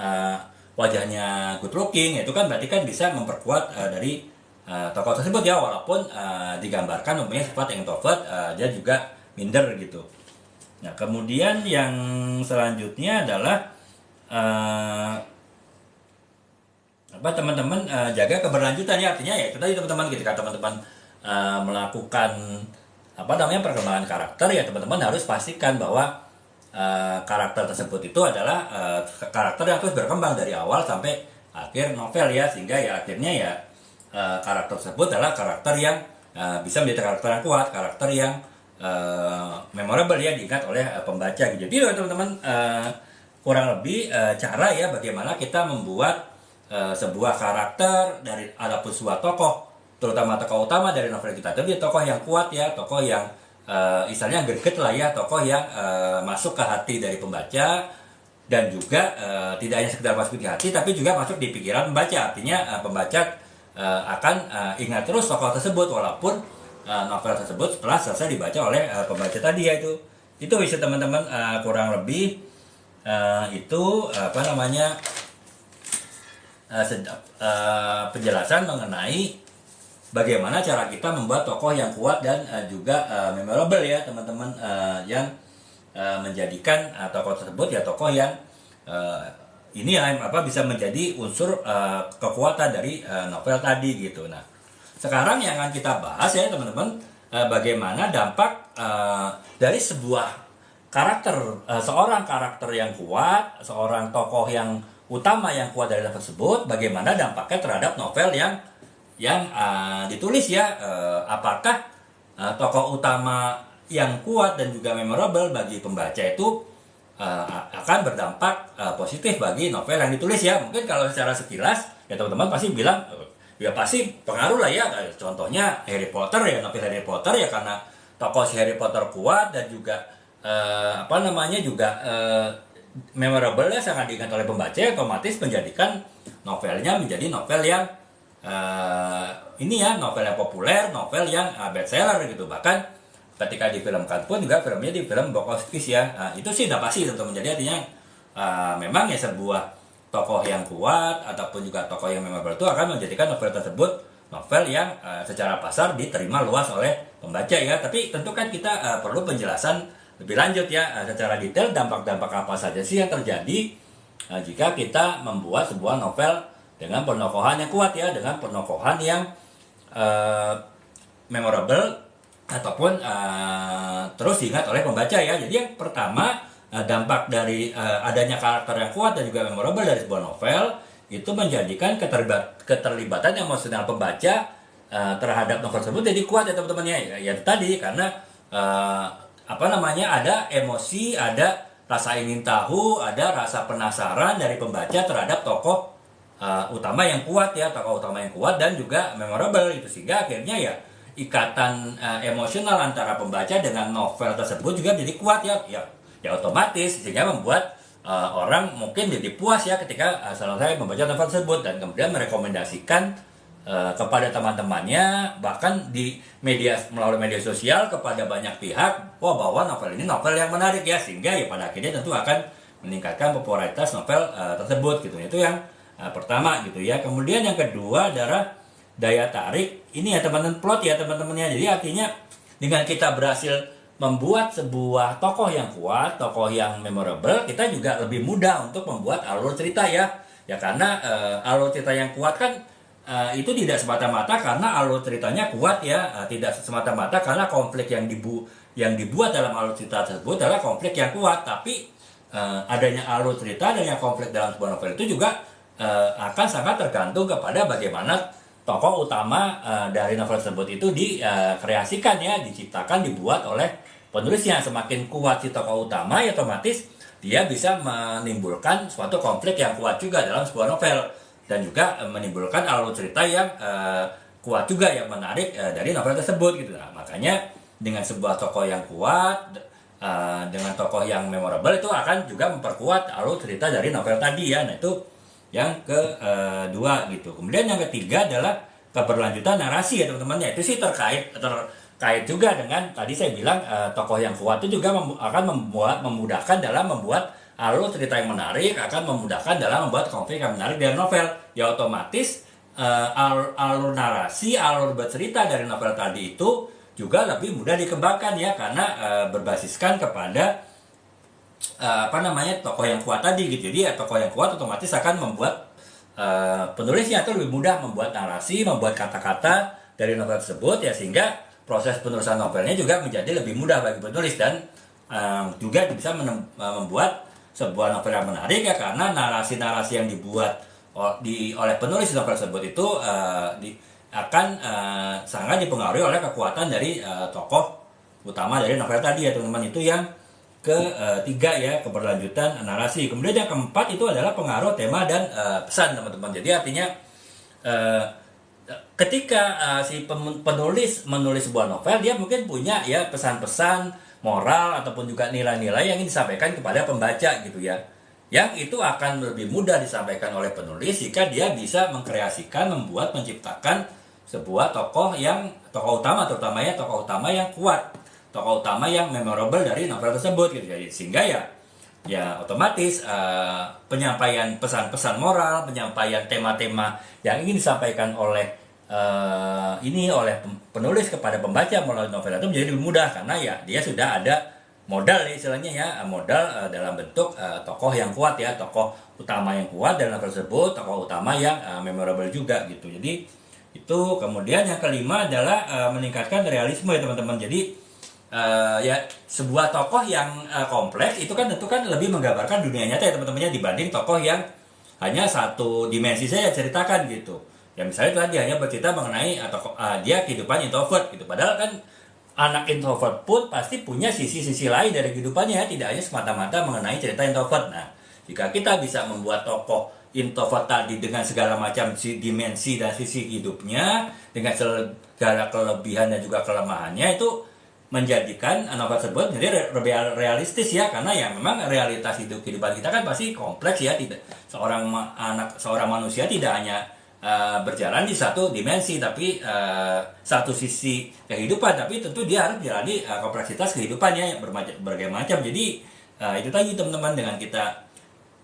Speaker 1: wajahnya good looking, itu kan berarti kan bisa memperkuat dari tokoh tersebut ya, walaupun digambarkan mempunyai sifat yang introvert, dia juga minder gitu. Nah, kemudian yang selanjutnya adalah teman-teman jaga keberlanjutan ya. Artinya ya itu tadi teman-teman, ketika teman-teman melakukan perkembangan karakter ya, teman-teman harus pastikan bahwa karakter tersebut itu adalah karakter yang terus berkembang dari awal sampai akhir novel ya, sehingga ya akhirnya ya karakter tersebut adalah karakter yang bisa menjadi karakter yang kuat, karakter yang memorable ya, diingat oleh pembaca gitu. Jadi teman-teman kurang lebih cara ya bagaimana kita membuat sebuah karakter dari adapun sebuah tokoh, terutama tokoh utama dari novel kita. Jadi tokoh yang kuat ya, tokoh yang istilahnya greget lah ya, tokoh yang masuk ke hati dari pembaca, dan juga tidak hanya sekedar masuk di hati tapi juga masuk di pikiran pembaca. Artinya pembaca akan ingat terus tokoh tersebut walaupun novel tersebut setelah selesai dibaca oleh pembaca tadi ya. Itu bisa teman-teman kurang lebih itu penjelasan mengenai bagaimana cara kita membuat tokoh yang kuat dan juga memorable ya teman-teman, yang menjadikan tokoh tersebut ya tokoh yang ini bisa menjadi unsur kekuatan dari novel tadi gitu. Nah, sekarang yang akan kita bahas ya teman-teman, bagaimana dampak dari sebuah karakter, seorang karakter yang kuat, seorang tokoh yang utama yang kuat dari novel tersebut, bagaimana dampaknya terhadap novel yang ditulis ya. Apakah tokoh utama yang kuat dan juga memorable bagi pembaca itu akan berdampak positif bagi novel yang ditulis ya. Mungkin kalau secara sekilas ya teman-teman pasti bilang ya pasti pengaruh lah ya. Contohnya Harry Potter ya, novel Harry Potter ya, karena tokoh si Harry Potter kuat dan juga memorable ya, sangat diingat oleh pembaca, otomatis menjadikan novelnya menjadi novel yang novel yang populer, novel yang bestseller gitu. Bahkan ketika difilmkan pun juga filmnya di film box office ya. Itu sih udah pasti teman-teman. Jadi artinya memang ya sebuah tokoh yang kuat ataupun juga tokoh yang memorable itu akan menjadikan novel tersebut novel yang secara pasar diterima luas oleh pembaca ya. Tapi tentu kan kita perlu penjelasan lebih lanjut ya, secara detail dampak-dampak apa saja sih yang terjadi jika kita membuat sebuah novel dengan penokohan yang kuat ya, dengan penokohan yang memorable ataupun terus diingat oleh pembaca ya. Jadi yang pertama, dampak dari adanya karakter yang kuat dan juga memorable dari sebuah novel itu menjadikan keterlibatan emosional pembaca terhadap novel tersebut jadi kuat ya teman-teman ya. Ya tadi karena ada emosi, ada rasa ingin tahu, ada rasa penasaran dari pembaca terhadap tokoh utama yang kuat ya, tokoh utama yang kuat dan juga memorable itu, sehingga akhirnya ya ikatan emosional antara pembaca dengan novel tersebut juga jadi kuat ya otomatis, sehingga membuat orang mungkin jadi puas ya ketika selesai membaca novel tersebut dan kemudian merekomendasikan kepada teman-temannya, bahkan melalui media sosial kepada banyak pihak bahwa novel ini novel yang menarik ya, sehingga ya pada akhirnya tentu akan meningkatkan popularitas novel tersebut gitu. Itu yang pertama gitu ya. Kemudian yang kedua adalah daya tarik ini ya teman-teman, plot ya teman-temannya. Jadi artinya dengan kita berhasil membuat sebuah tokoh yang kuat, tokoh yang memorable, kita juga lebih mudah untuk membuat alur cerita ya karena alur cerita yang kuat kan itu tidak semata-mata karena alur ceritanya kuat ya, tidak semata-mata karena konflik yang dibuat dalam alur cerita tersebut adalah konflik yang kuat, tapi adanya alur cerita dan yang konflik dalam sebuah novel itu juga akan sangat tergantung kepada bagaimana tokoh utama dari novel tersebut itu dikreasikan ya, diciptakan, dibuat oleh penulisnya. Semakin kuat si tokoh utama ya otomatis dia bisa menimbulkan suatu konflik yang kuat juga dalam sebuah novel, dan juga menimbulkan alur cerita yang kuat juga, yang menarik dari novel tersebut gitu. Nah, makanya dengan sebuah tokoh yang kuat, dengan tokoh yang memorable, itu akan juga memperkuat alur cerita dari novel tadi ya. Nah, itu yang kedua gitu. Kemudian yang ketiga adalah keberlanjutan narasi ya teman-teman. Ya, itu sih terkait juga dengan tadi saya bilang tokoh yang kuat itu juga akan memudahkan dalam membuat alur cerita yang menarik, akan memudahkan dalam membuat konflik yang menarik dari novel. Ya otomatis alur narasi, alur bercerita dari novel tadi itu juga lebih mudah dikembangkan ya, karena berbasiskan kepada tokoh yang kuat tadi gitu. Jadi tokoh yang kuat otomatis akan membuat penulisnya itu lebih mudah membuat narasi, membuat kata-kata dari novel tersebut ya, sehingga proses penulisan novelnya juga menjadi lebih mudah bagi penulis, dan juga bisa membuat sebuah novel yang menarik ya, karena narasi-narasi yang dibuat oleh penulis novel tersebut itu akan sangat dipengaruhi oleh kekuatan dari tokoh utama dari novel tadi ya teman-teman. Itu yang ketiga ya, keberlanjutan narasi. Kemudian yang keempat itu adalah pengaruh tema dan pesan teman-teman. Jadi artinya ketika si penulis menulis sebuah novel, dia mungkin punya ya pesan-pesan moral ataupun juga nilai-nilai yang ingin disampaikan kepada pembaca gitu ya, yang itu akan lebih mudah disampaikan oleh penulis jika dia bisa mengkreasikan, menciptakan sebuah tokoh utama, terutama ya tokoh utama yang kuat, tokoh utama yang memorable dari novel tersebut gitu. Jadi sehingga ya otomatis penyampaian pesan-pesan moral, penyampaian tema-tema yang ingin disampaikan oleh penulis kepada pembaca melalui novel itu menjadi lebih mudah, karena ya dia sudah ada modal istilahnya ya, modal dalam bentuk tokoh yang kuat ya, tokoh utama yang kuat dalam novel tersebut, tokoh utama yang memorable juga gitu. Jadi itu. Kemudian yang kelima adalah meningkatkan realisme ya teman-teman. Jadi ya sebuah tokoh yang kompleks itu kan tentu kan lebih menggambarkan dunia nyata ya teman-temannya, dibanding tokoh yang hanya satu dimensi saja ceritakan gitu. Ya misalnya tadi hanya bercerita mengenai dia kehidupan introvert gitu. Padahal kan anak introvert pun pasti punya sisi-sisi lain dari kehidupannya ya, tidak hanya semata-mata mengenai cerita introvert. Nah, jika kita bisa membuat tokoh introvert tadi dengan segala macam dimensi dan sisi hidupnya, dengan segala kelebihan dan juga kelemahannya, itu menjadikan novel tersebut menjadi lebih realistis ya, karena ya memang realitas kehidupan kita kan pasti kompleks ya. Tidak seorang manusia tidak hanya berjalan di satu dimensi, tapi satu sisi kehidupan, tapi tentu dia harus menjalani kompleksitas kehidupannya yang berbagai macam. Jadi itu tadi teman-teman, dengan kita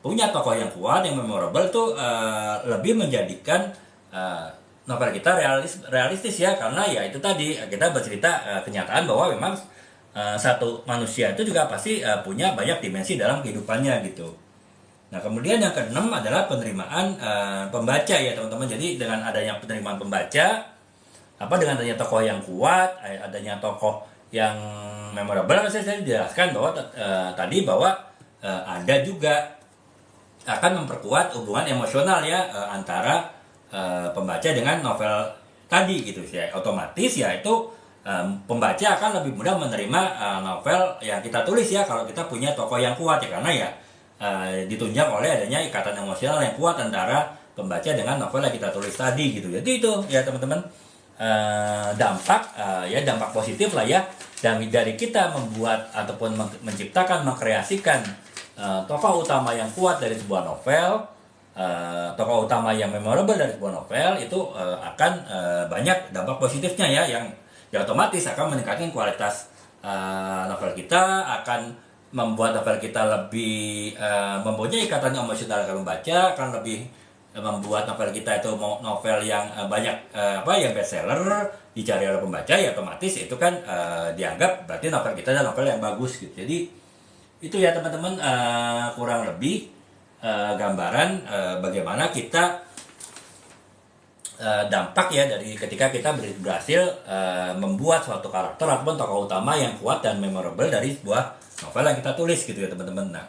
Speaker 1: punya tokoh yang kuat, yang memorable tuh lebih menjadikan novel kita realistis ya, karena ya itu tadi kita bercerita kenyataan bahwa memang satu manusia itu juga pasti punya banyak dimensi dalam kehidupannya gitu. Nah, kemudian yang keenam adalah penerimaan pembaca ya teman-teman. Jadi dengan adanya penerimaan pembaca, dengan adanya tokoh yang kuat, adanya tokoh yang memorable, saya jelaskan bahwa tadi bahwa ada juga akan memperkuat hubungan emosional ya antara pembaca dengan novel tadi gitu ya. Otomatis ya itu pembaca akan lebih mudah menerima novel yang kita tulis ya, kalau kita punya tokoh yang kuat ya, karena ya ditunjang oleh adanya ikatan emosional yang kuat antara pembaca dengan novel yang kita tulis tadi gitu. Jadi itu ya teman-teman, dampak positif lah ya dari kita membuat ataupun menciptakan, mengkreasikan tokoh utama yang kuat dari sebuah novel, tokoh utama yang memorable dari sebuah novel, itu akan banyak dampak positifnya ya, yang otomatis akan meningkatkan kualitas novel kita, akan membuat novel kita lebih mempunyai ikatan emosional dengan membaca, akan lebih membuat novel kita itu novel yang banyak yang bestseller, dicari oleh pembaca ya, otomatis itu kan dianggap berarti novel kita adalah novel yang bagus gitu. Jadi itu ya teman-teman, kurang lebih gambaran bagaimana kita dampak ya dari ketika kita berhasil membuat suatu karakter ataupun tokoh utama yang kuat dan memorable dari sebuah novel yang kita tulis gitu ya teman-teman. Nah,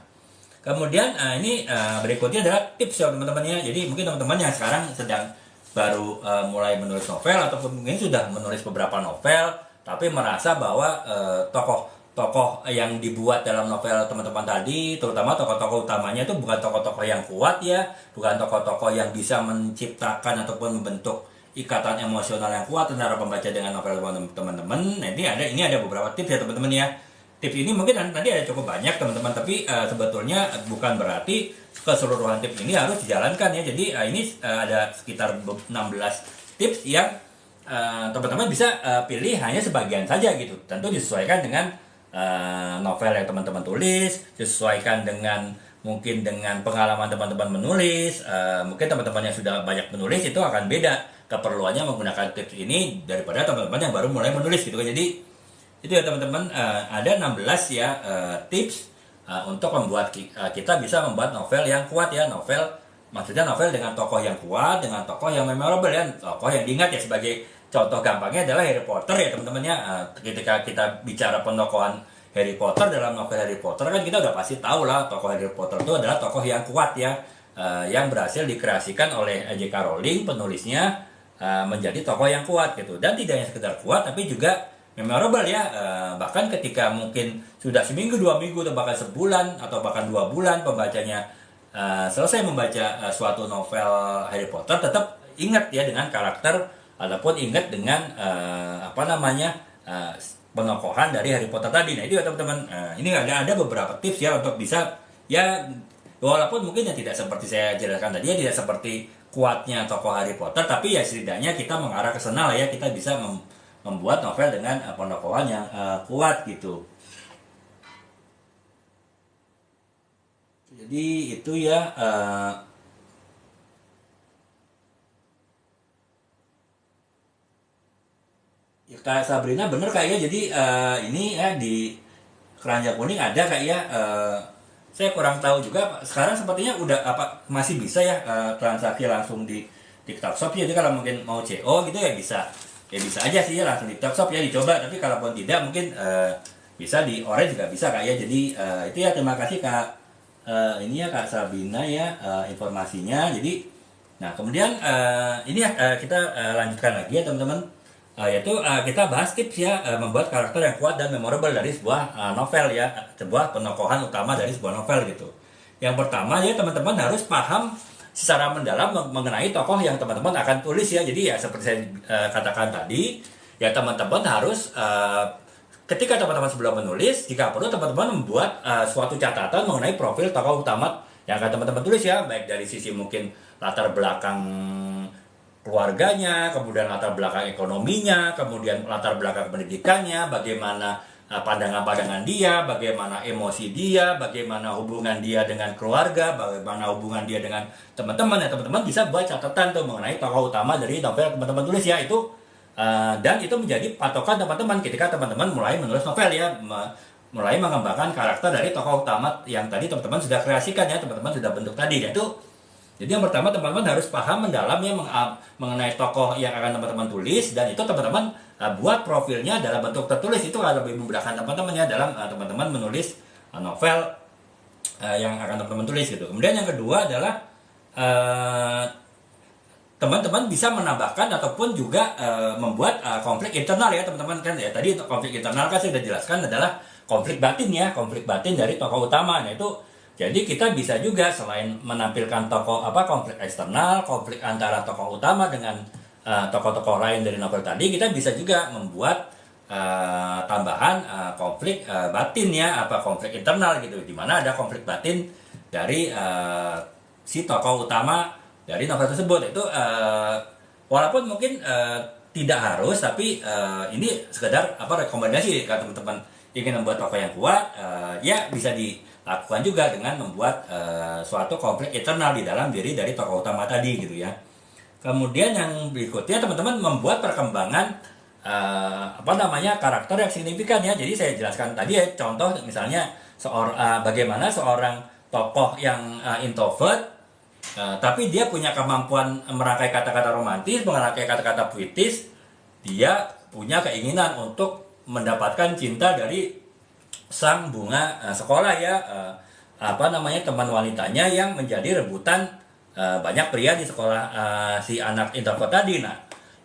Speaker 1: kemudian ini berikutnya adalah tips ya teman-teman ya. Jadi mungkin teman-teman yang sekarang sedang baru mulai menulis novel ataupun mungkin sudah menulis beberapa novel tapi merasa bahwa tokoh-tokoh yang dibuat dalam novel teman-teman tadi, terutama tokoh-tokoh utamanya itu bukan tokoh-tokoh yang kuat ya, bukan tokoh-tokoh yang bisa menciptakan ataupun membentuk ikatan emosional yang kuat antara pembaca dengan novel teman-teman. Nah, ini ada beberapa tips ya teman-teman ya. Tips ini mungkin nanti ada cukup banyak teman-teman, tapi sebetulnya bukan berarti keseluruhan tips ini harus dijalankan ya. Jadi ini ada sekitar 16 tips yang teman-teman bisa pilih hanya sebagian saja gitu. Tentu disesuaikan dengan novel yang teman-teman tulis, disesuaikan dengan mungkin dengan pengalaman teman-teman menulis. Mungkin teman-teman yang sudah banyak menulis itu akan beda keperluannya menggunakan tips ini daripada teman-teman yang baru mulai menulis gitu kan. Jadi itu ya teman-teman, ada 16 ya tips untuk membuat kita bisa membuat novel yang kuat ya. Maksudnya novel dengan tokoh yang kuat, dengan tokoh yang memorable ya, tokoh yang diingat ya. Sebagai contoh gampangnya adalah Harry Potter ya teman-teman ya. Ketika kita bicara penokohan Harry Potter dalam novel Harry Potter kan kita udah pasti tahu lah tokoh Harry Potter itu adalah tokoh yang kuat ya, yang berhasil dikreasikan oleh J.K. Rowling penulisnya menjadi tokoh yang kuat gitu. Dan tidak hanya sekedar kuat tapi juga memorable ya, bahkan ketika mungkin sudah seminggu, 2 minggu, atau bahkan sebulan, atau bahkan 2 bulan pembacanya selesai membaca suatu novel Harry Potter, tetap ingat ya dengan karakter ataupun ingat dengan penokohan dari Harry Potter tadi. Nah itu ya teman-teman, ini ada beberapa tips ya untuk bisa ya, walaupun mungkin ya tidak seperti saya jelaskan tadi ya, tidak seperti kuatnya tokoh Harry Potter, tapi ya setidaknya kita mengarah ke sana lah ya, kita bisa membuat novel dengan penokohan yang kuat gitu. Jadi itu ya, ya Kak Sabrina bener kayaknya. Jadi ini ya di Keranjang Kuning ada kayak ya, saya kurang tahu juga sekarang sepertinya udah masih bisa ya transaksi langsung di TikTok Shop ya. Jadi kalau mungkin mau CO gitu ya bisa aja sih ya langsung di TikTok Shop ya dicoba. Tapi kalaupun tidak mungkin bisa di Orange juga bisa Kak ya. Jadi itu ya, terima kasih Kak ini ya Kak Sabina ya informasinya. Jadi nah kemudian ini ya kita lanjutkan lagi ya teman-teman, yaitu kita bahas tips ya membuat karakter yang kuat dan memorable dari sebuah novel ya, sebuah penokohan utama dari sebuah novel gitu. Yang pertama ya teman-teman harus paham secara mendalam mengenai tokoh yang teman-teman akan tulis ya. Jadi ya seperti saya katakan tadi ya, teman-teman harus ketika teman-teman sebelum menulis, jika perlu teman-teman membuat suatu catatan mengenai profil tokoh utama yang akan teman-teman tulis ya, baik dari sisi mungkin latar belakang keluarganya, kemudian latar belakang ekonominya, kemudian latar belakang pendidikannya, bagaimana pandangan-pandangan dia, bagaimana emosi dia, bagaimana hubungan dia dengan keluarga, bagaimana hubungan dia dengan teman-teman. Ya teman-teman bisa buat catatan tuh mengenai tokoh utama dari novel teman-teman tulis ya itu, dan itu menjadi patokan teman-teman ketika teman-teman mulai menulis novel ya, mulai mengembangkan karakter dari tokoh utama yang tadi teman-teman sudah kreasikan ya, teman-teman sudah bentuk tadi. Yaitu jadi yang pertama teman-teman harus paham mendalam ya mengenai tokoh yang akan teman-teman tulis, dan itu teman-teman buat profilnya dalam bentuk tertulis. Itu akan lebih memudahkan teman-teman ya dalam teman-teman menulis novel yang akan teman-teman tulis gitu. Kemudian yang kedua adalah teman-teman bisa menambahkan ataupun juga membuat konflik internal ya teman-teman kan ya. Tadi konflik internal kan saya sudah jelaskan adalah konflik batin ya, konflik batin dari tokoh utama. Nah itu jadi kita bisa juga selain menampilkan konflik eksternal, konflik antara tokoh utama dengan tokoh-tokoh lain dari novel tadi, kita bisa juga membuat tambahan konflik batin ya, konflik internal gitu, di mana ada konflik batin dari si tokoh utama dari novel tersebut. Itu walaupun mungkin tidak harus, tapi ini sekedar rekomendasi kalau teman-teman ingin membuat tokoh yang kuat, ya bisa dilakukan juga dengan membuat suatu konflik internal di dalam diri dari tokoh utama tadi gitu ya. Kemudian yang berikutnya teman-teman membuat perkembangan karakter yang signifikan ya. Jadi saya jelaskan tadi ya, contoh misalnya bagaimana seorang tokoh yang introvert tapi dia punya kemampuan merangkai kata-kata romantis, merangkai kata-kata puitis. Dia punya keinginan untuk mendapatkan cinta dari sang bunga sekolah ya, teman wanitanya yang menjadi rebutan banyak pria di sekolah si anak introvert tadi. Nah,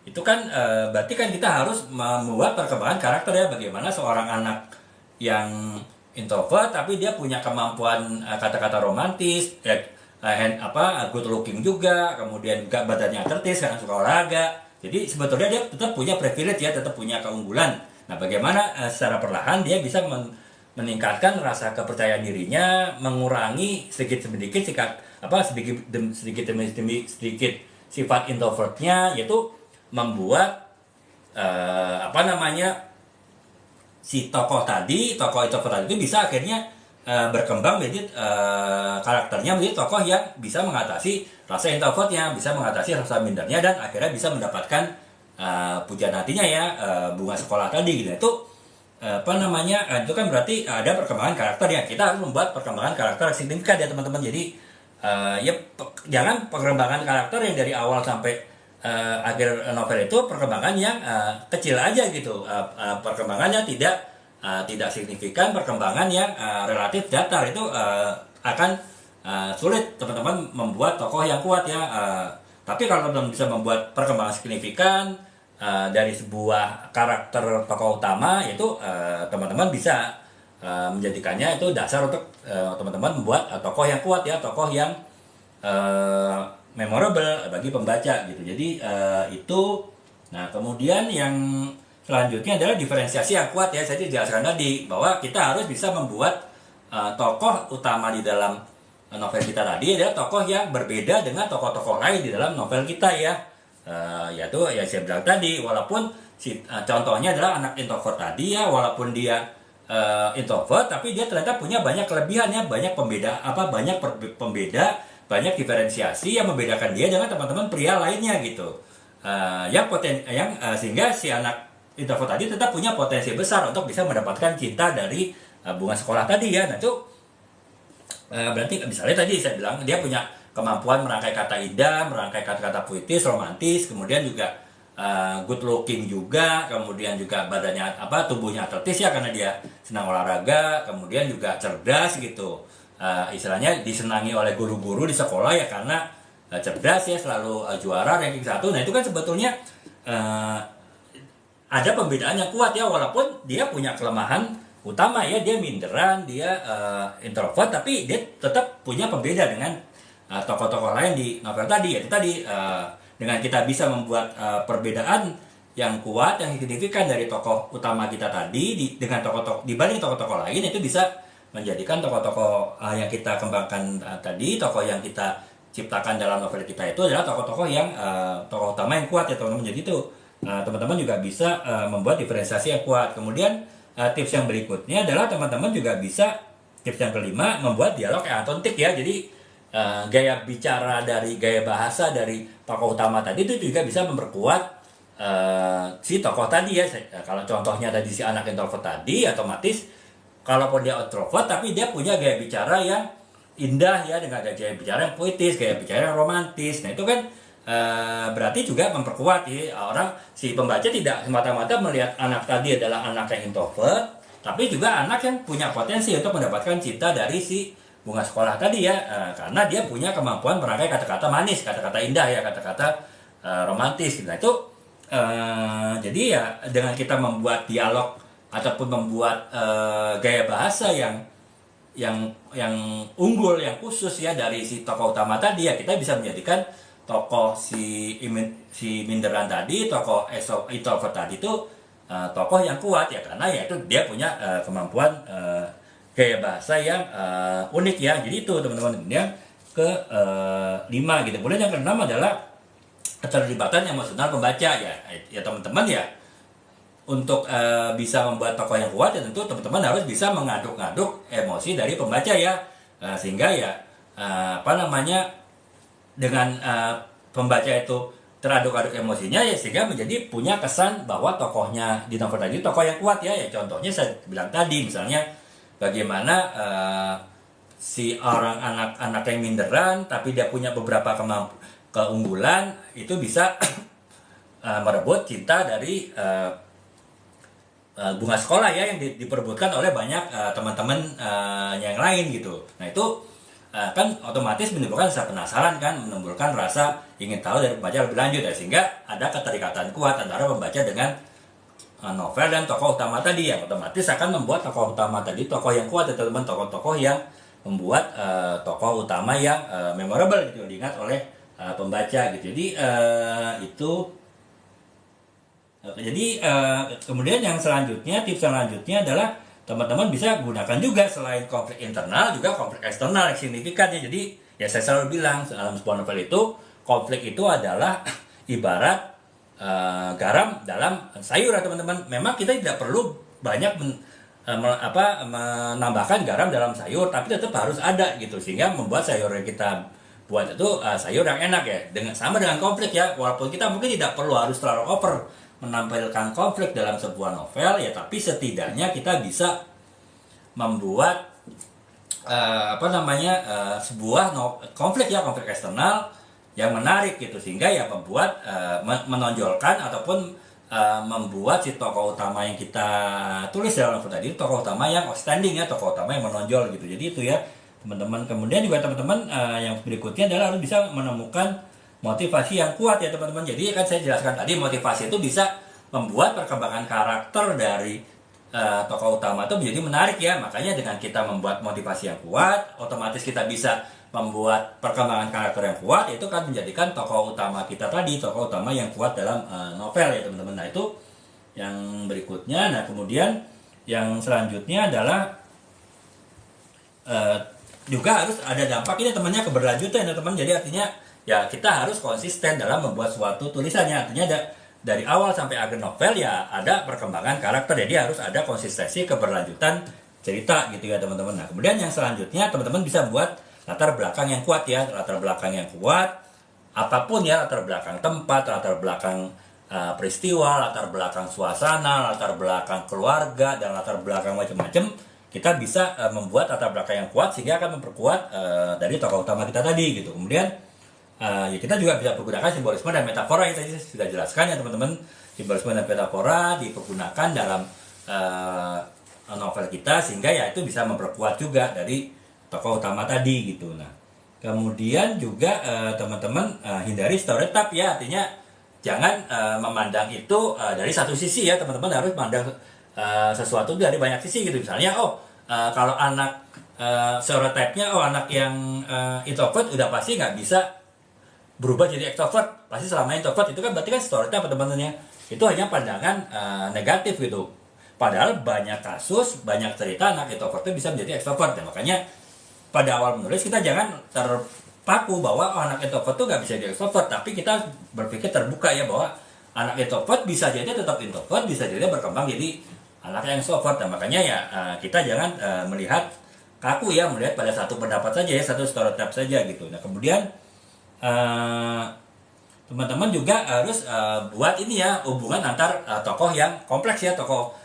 Speaker 1: itu kan berarti kan kita harus membuat perkembangan karakter ya, bagaimana seorang anak yang introvert tapi dia punya kemampuan kata-kata romantis ya, good looking juga, kemudian juga badannya atletis karena suka olahraga. Jadi sebetulnya dia tetap punya privilege ya, tetap punya keunggulan. Nah, bagaimana secara perlahan dia bisa meningkatkan rasa kepercayaan dirinya, mengurangi sedikit demi sedikit sifat introvertnya, yaitu membuat si tokoh introvert tadi itu bisa akhirnya berkembang menjadi karakternya menjadi tokoh yang bisa mengatasi rasa introvertnya, bisa mengatasi rasa mindernya, dan akhirnya bisa mendapatkan pujian hatinya ya, bunga sekolah tadi gitu. Itu itu kan berarti ada perkembangan karakter ya. Kita harus membuat perkembangan karakter signifikan ya teman-teman. Jadi jangan perkembangan karakter yang dari awal sampai akhir novel itu perkembangan yang kecil aja gitu, perkembangannya tidak signifikan, perkembangan yang relatif datar. Itu akan sulit teman-teman membuat tokoh yang kuat ya. Tapi kalau teman-teman bisa membuat perkembangan signifikan dari sebuah karakter tokoh utama, itu teman-teman bisa menjadikannya itu dasar untuk teman-teman membuat tokoh yang kuat ya, tokoh yang memorable bagi pembaca gitu. Jadi itu. Nah, kemudian yang selanjutnya adalah diferensiasi yang kuat ya. Saya jelaskan tadi bahwa kita harus bisa membuat tokoh utama di dalam novel kita tadi adalah tokoh yang berbeda dengan tokoh-tokoh lain di dalam novel kita ya. Yaitu ya saya bilang tadi, walaupun contohnya adalah anak introvert tadi ya, walaupun dia introvert tapi dia ternyata punya banyak kelebihannya, banyak pembeda, banyak diferensiasi yang membedakan dia dengan teman-teman pria lainnya gitu. Sehingga si anak introvert tadi tetap punya potensi besar untuk bisa mendapatkan cinta dari bunga sekolah tadi ya. Nah, itu berarti misalnya tadi saya bilang dia punya kemampuan merangkai kata indah, merangkai kata-kata puitis, romantis, kemudian juga good looking juga, kemudian juga badannya tubuhnya atletis ya karena dia senang olahraga, kemudian juga cerdas gitu. Istilahnya disenangi oleh guru-guru di sekolah ya karena cerdas ya, selalu juara ranking 1. Nah, itu kan sebetulnya ada pembedaan yang kuat ya, walaupun dia punya kelemahan utama ya, dia minderan, dia introvert, tapi dia tetap punya pembeda dengan tokoh-tokoh lain di novel tadi. Yaitu tadi dengan kita bisa membuat perbedaan yang kuat, yang signifikan dari tokoh utama kita tadi dibanding tokoh-tokoh lain, itu bisa menjadikan tokoh-tokoh yang kita kembangkan tadi, tokoh yang kita ciptakan dalam novel kita itu adalah tokoh-tokoh yang tokoh utama yang kuat ya teman-teman. Jadi itu teman-teman juga bisa membuat diferensiasi yang kuat. Kemudian tips yang berikutnya adalah teman-teman juga bisa, tips yang kelima, membuat dialog yang autentik ya. Jadi gaya bicara gaya bahasa dari tokoh utama tadi itu juga bisa memperkuat si tokoh tadi ya. Kalau contohnya tadi si anak introvert tadi, otomatis kalaupun dia introvert tapi dia punya gaya bicara yang indah ya, dengan gaya bicara yang puitis, gaya bicara yang romantis. Nah, itu kan berarti juga memperkuat ya, si pembaca tidak semata-mata melihat anak tadi adalah anak yang introvert, tapi juga anak yang punya potensi untuk mendapatkan cinta dari si bunga sekolah tadi ya, karena dia punya kemampuan merangkai kata-kata manis, kata-kata indah ya, kata-kata romantis. Nah, itu jadi ya dengan kita membuat dialog ataupun membuat gaya bahasa yang unggul, yang khusus ya dari si tokoh utama tadi ya, kita bisa menjadikan tokoh si minderan tadi, tokoh introvert tadi itu tokoh yang kuat ya, karena ya itu dia punya kemampuan gaya bahasa yang unik ya. Jadi itu teman-teman. Yang ke-5 gitu. Kemudian yang ke-6 adalah keterlibatan emosional pembaca ya teman-teman ya. Untuk bisa membuat tokoh yang kuat ya tentu teman-teman harus bisa mengaduk-aduk emosi dari pembaca ya, sehingga ya dengan pembaca itu teraduk-aduk emosinya ya, sehingga menjadi punya kesan bahwa tokohnya di novel tadi tokoh yang kuat ya. Contohnya saya bilang tadi, misalnya bagaimana si orang anak-anak yang minderan tapi dia punya beberapa keunggulan, itu bisa merebut cinta dari bunga sekolah ya, yang diperebutkan oleh banyak teman-teman yang lain gitu. Nah itu kan otomatis menimbulkan rasa penasaran kan, menimbulkan rasa ingin tahu dari pembaca lebih lanjut ya, sehingga ada keterikatan kuat antara pembaca dengan novel dan tokoh utama tadi, yang otomatis akan membuat tokoh utama tadi tokoh yang kuat ya teman-teman, tokoh-tokoh yang membuat tokoh utama yang memorable gitu, diingat oleh pembaca gitu. Kemudian yang selanjutnya, tips selanjutnya adalah teman-teman bisa gunakan juga selain konflik internal juga konflik eksternal yang signifikan ya. Jadi ya saya selalu bilang dalam sebuah novel itu konflik itu adalah ibarat garam dalam sayur ya teman-teman. Memang kita tidak perlu banyak menambahkan garam dalam sayur, tapi tetap harus ada gitu, sehingga membuat sayur yang kita buat itu sayur yang enak ya. Sama dengan konflik ya, walaupun kita mungkin tidak perlu harus terlalu over menampilkan konflik dalam sebuah novel ya, tapi setidaknya kita bisa membuat sebuah konflik eksternal yang menarik gitu, sehingga ya membuat menonjolkan ataupun membuat si tokoh utama yang kita tulis dalam novel tadi, tokoh utama yang outstanding ya, tokoh utama yang menonjol gitu. Jadi itu ya teman-teman. Kemudian juga teman-teman yang berikutnya adalah harus bisa menemukan motivasi yang kuat ya teman-teman. Jadi kan saya jelaskan tadi, motivasi itu bisa membuat perkembangan karakter dari tokoh utama itu menjadi menarik ya. Makanya dengan kita membuat motivasi yang kuat, otomatis kita bisa membuat perkembangan karakter yang kuat, itu kan menjadikan tokoh utama kita tadi tokoh utama yang kuat dalam novel ya teman-teman. Nah itu yang berikutnya. Nah kemudian yang selanjutnya adalah juga harus ada dampak ini temannya, keberlanjutan ya teman. Jadi artinya ya kita harus konsisten dalam membuat suatu tulisannya. Artinya dari awal sampai akhir novel ya ada perkembangan karakter. Jadi harus ada konsistensi keberlanjutan cerita gitu ya teman-teman. Nah kemudian yang selanjutnya teman-teman bisa buat latar belakang yang kuat ya. Latar belakang yang kuat apapun ya, latar belakang tempat, latar belakang peristiwa, latar belakang suasana, latar belakang keluarga, dan latar belakang macam-macam. Kita bisa membuat latar belakang yang kuat sehingga akan memperkuat dari tokoh utama kita tadi gitu. Kemudian ya kita juga bisa menggunakan simbolisme dan metafora yang tadi sudah jelaskan ya teman-teman. Simbolisme dan metafora dipergunakan dalam novel kita sehingga ya itu bisa memperkuat juga dari tokoh utama tadi gitu. Nah kemudian juga teman-teman hindari stereotip ya, artinya jangan memandang itu dari satu sisi ya teman-teman. Harus memandang sesuatu dari banyak sisi gitu. Misalnya kalau anak stereotipnya anak yang introvert udah pasti nggak bisa berubah jadi extrovert, pasti selama introvert, itu kan berarti kan stereotip teman-temannya. Itu hanya pandangan negatif gitu. Padahal banyak kasus, banyak cerita anak introvert itu bisa menjadi extrovert ya. Makanya pada awal menulis kita jangan terpaku bahwa anak introvert itu nggak bisa jadi extrovert, tapi kita berpikir terbuka ya bahwa anak introvert bisa jadi tetap introvert, bisa jadi berkembang jadi anak yang extrovert. Nah, makanya ya kita jangan melihat kaku ya, melihat pada satu pendapat saja ya, satu stereotip saja gitu. Nah kemudian teman-teman juga harus buat ini ya, hubungan antar tokoh yang kompleks ya,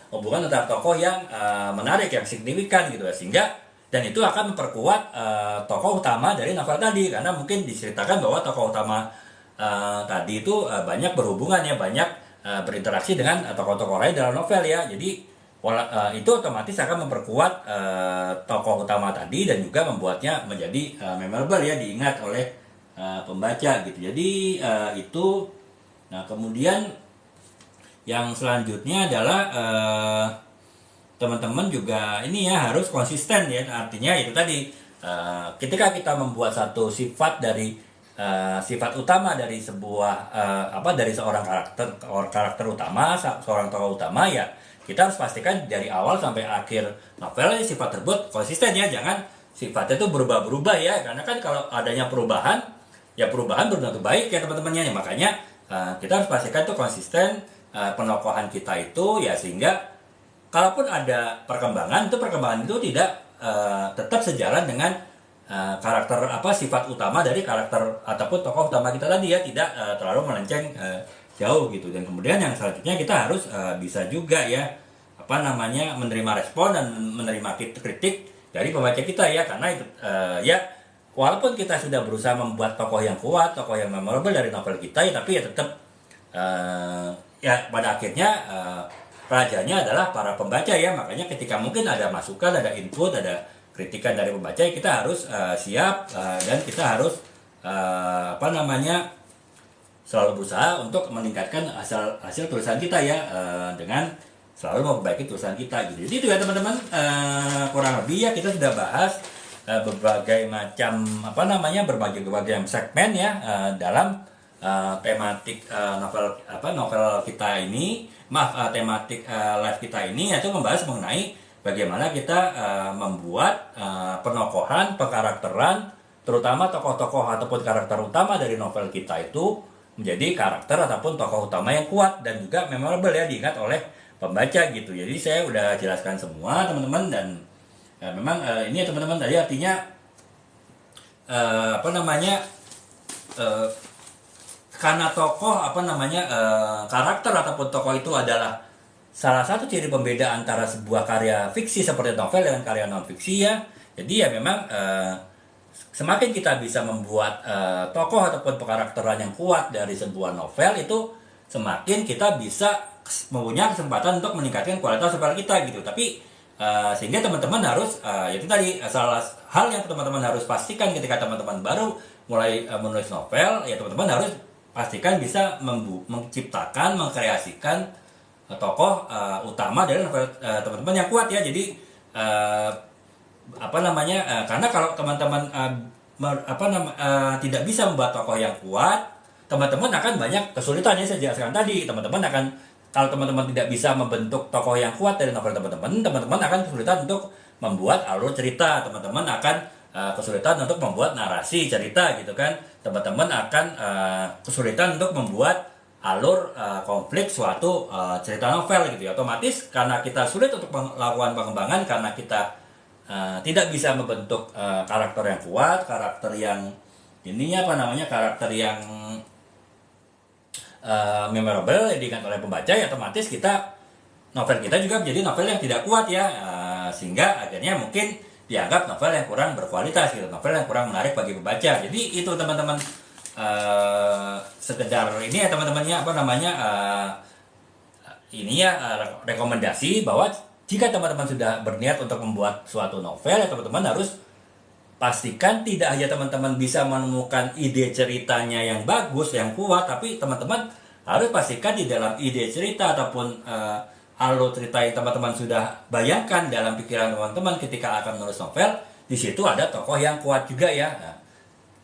Speaker 1: hubungan antar tokoh yang menarik, yang signifikan gitu ya, sehingga dan itu akan memperkuat tokoh utama dari novel tadi, karena mungkin diceritakan bahwa tokoh utama tadi itu banyak berhubungan ya, banyak berinteraksi dengan tokoh-tokoh lain dalam novel ya. Jadi itu otomatis akan memperkuat tokoh utama tadi dan juga membuatnya menjadi memorable ya, diingat oleh pembaca gitu. Jadi itu. Nah kemudian yang selanjutnya adalah teman-teman juga ini ya harus konsisten ya. Artinya itu tadi ketika kita membuat satu sifat dari sifat utama dari sebuah dari seorang karakter utama, seorang tokoh utama ya, kita harus pastikan dari awal sampai akhir novel sifat tersebut konsisten ya. Jangan sifatnya itu berubah-berubah ya, karena kan kalau adanya perubahan ya perubahan belum tentu baik ya teman-temannya. Makanya kita harus pastikan itu konsisten penokohan kita itu ya, sehingga kalaupun ada perkembangan itu tidak tetap sejalan dengan karakter sifat utama dari karakter ataupun tokoh utama kita tadi ya, tidak terlalu melenceng jauh gitu. Dan kemudian yang selanjutnya kita harus bisa juga ya menerima respon dan menerima kritik dari pembaca kita ya, karena itu ya walaupun kita sudah berusaha membuat tokoh yang kuat, tokoh yang memorable dari novel kita ya, tapi ya tetap ya pada akhirnya rajanya adalah para pembaca ya. Makanya ketika mungkin ada masukan, ada input, ada kritikan dari pembaca, ya kita harus siap dan kita harus selalu berusaha untuk meningkatkan hasil tulisan kita ya, dengan selalu memperbaiki tulisan kita gitu. Jadi itu ya teman-teman, kurang lebih ya kita sudah bahas berbagai macam berbagai segmen ya dalam tematik novel kita ini, tematik live kita ini, yaitu membahas mengenai bagaimana kita membuat penokohan, pekarakteran, terutama tokoh-tokoh ataupun karakter utama dari novel kita itu menjadi karakter ataupun tokoh utama yang kuat dan juga memorable ya, diingat oleh pembaca gitu. Jadi saya udah jelaskan semua teman-teman, dan memang ini ya teman-teman, tadi artinya karena tokoh karakter ataupun tokoh itu adalah salah satu ciri pembeda antara sebuah karya fiksi seperti novel dengan karya non fiksi ya. Jadi ya memang semakin kita bisa membuat tokoh ataupun pekarakteran yang kuat dari sebuah novel, itu semakin kita bisa mempunyai kesempatan untuk meningkatkan kualitas novel kita gitu. Tapi sehingga teman-teman harus itu tadi, salah hal yang teman-teman harus pastikan ketika teman-teman baru mulai menulis novel, ya teman-teman harus pastikan bisa menciptakan, mengkreasikan tokoh utama dari novel teman-teman yang kuat ya. Jadi karena kalau teman-teman tidak bisa membuat tokoh yang kuat, teman-teman akan banyak kesulitan yang saya jelaskan tadi. Kalau teman-teman tidak bisa membentuk tokoh yang kuat dari novel teman-teman akan kesulitan untuk membuat alur cerita, teman-teman akan kesulitan untuk membuat narasi cerita gitu kan, teman-teman akan kesulitan untuk membuat alur konflik suatu cerita novel gitu ya. Otomatis karena kita sulit untuk melakukan pengembangan, karena kita tidak bisa membentuk karakter yang kuat, karakter yang karakter yang memorable yang diingat oleh pembaca, ya otomatis novel kita juga menjadi novel yang tidak kuat ya, sehingga akhirnya mungkin dianggap novel yang kurang berkualitas gitu, novel yang kurang menarik bagi pembaca. Jadi itu teman-teman, sekedar ini ya teman-temannya rekomendasi bahwa jika teman-teman sudah berniat untuk membuat suatu novel, ya teman-teman harus pastikan tidak hanya teman-teman bisa menemukan ide ceritanya yang bagus, yang kuat, tapi teman-teman harus pastikan di dalam ide cerita ataupun alur cerita yang teman-teman sudah bayangkan dalam pikiran teman-teman ketika akan menulis novel, di situ ada tokoh yang kuat juga ya.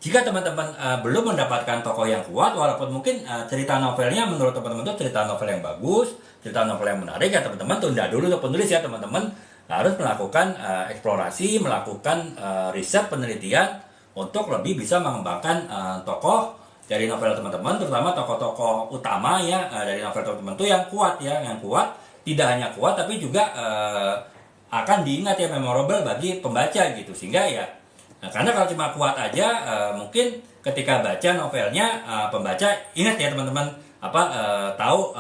Speaker 1: Jika teman-teman belum mendapatkan tokoh yang kuat, walaupun mungkin cerita novelnya menurut teman-teman itu cerita novel yang bagus, cerita novel yang menarik, ya teman-teman tunda dulu untuk penulis ya. Teman-teman harus melakukan eksplorasi, melakukan riset, penelitian untuk lebih bisa mengembangkan tokoh dari novel teman-teman, terutama tokoh-tokoh utama ya dari novel teman-teman itu yang kuat ya, yang kuat, tidak hanya kuat tapi juga akan diingat ya, memorable bagi pembaca gitu. Sehingga ya karena kalau cuma kuat aja, mungkin ketika baca novelnya pembaca ingat ya teman-teman tahu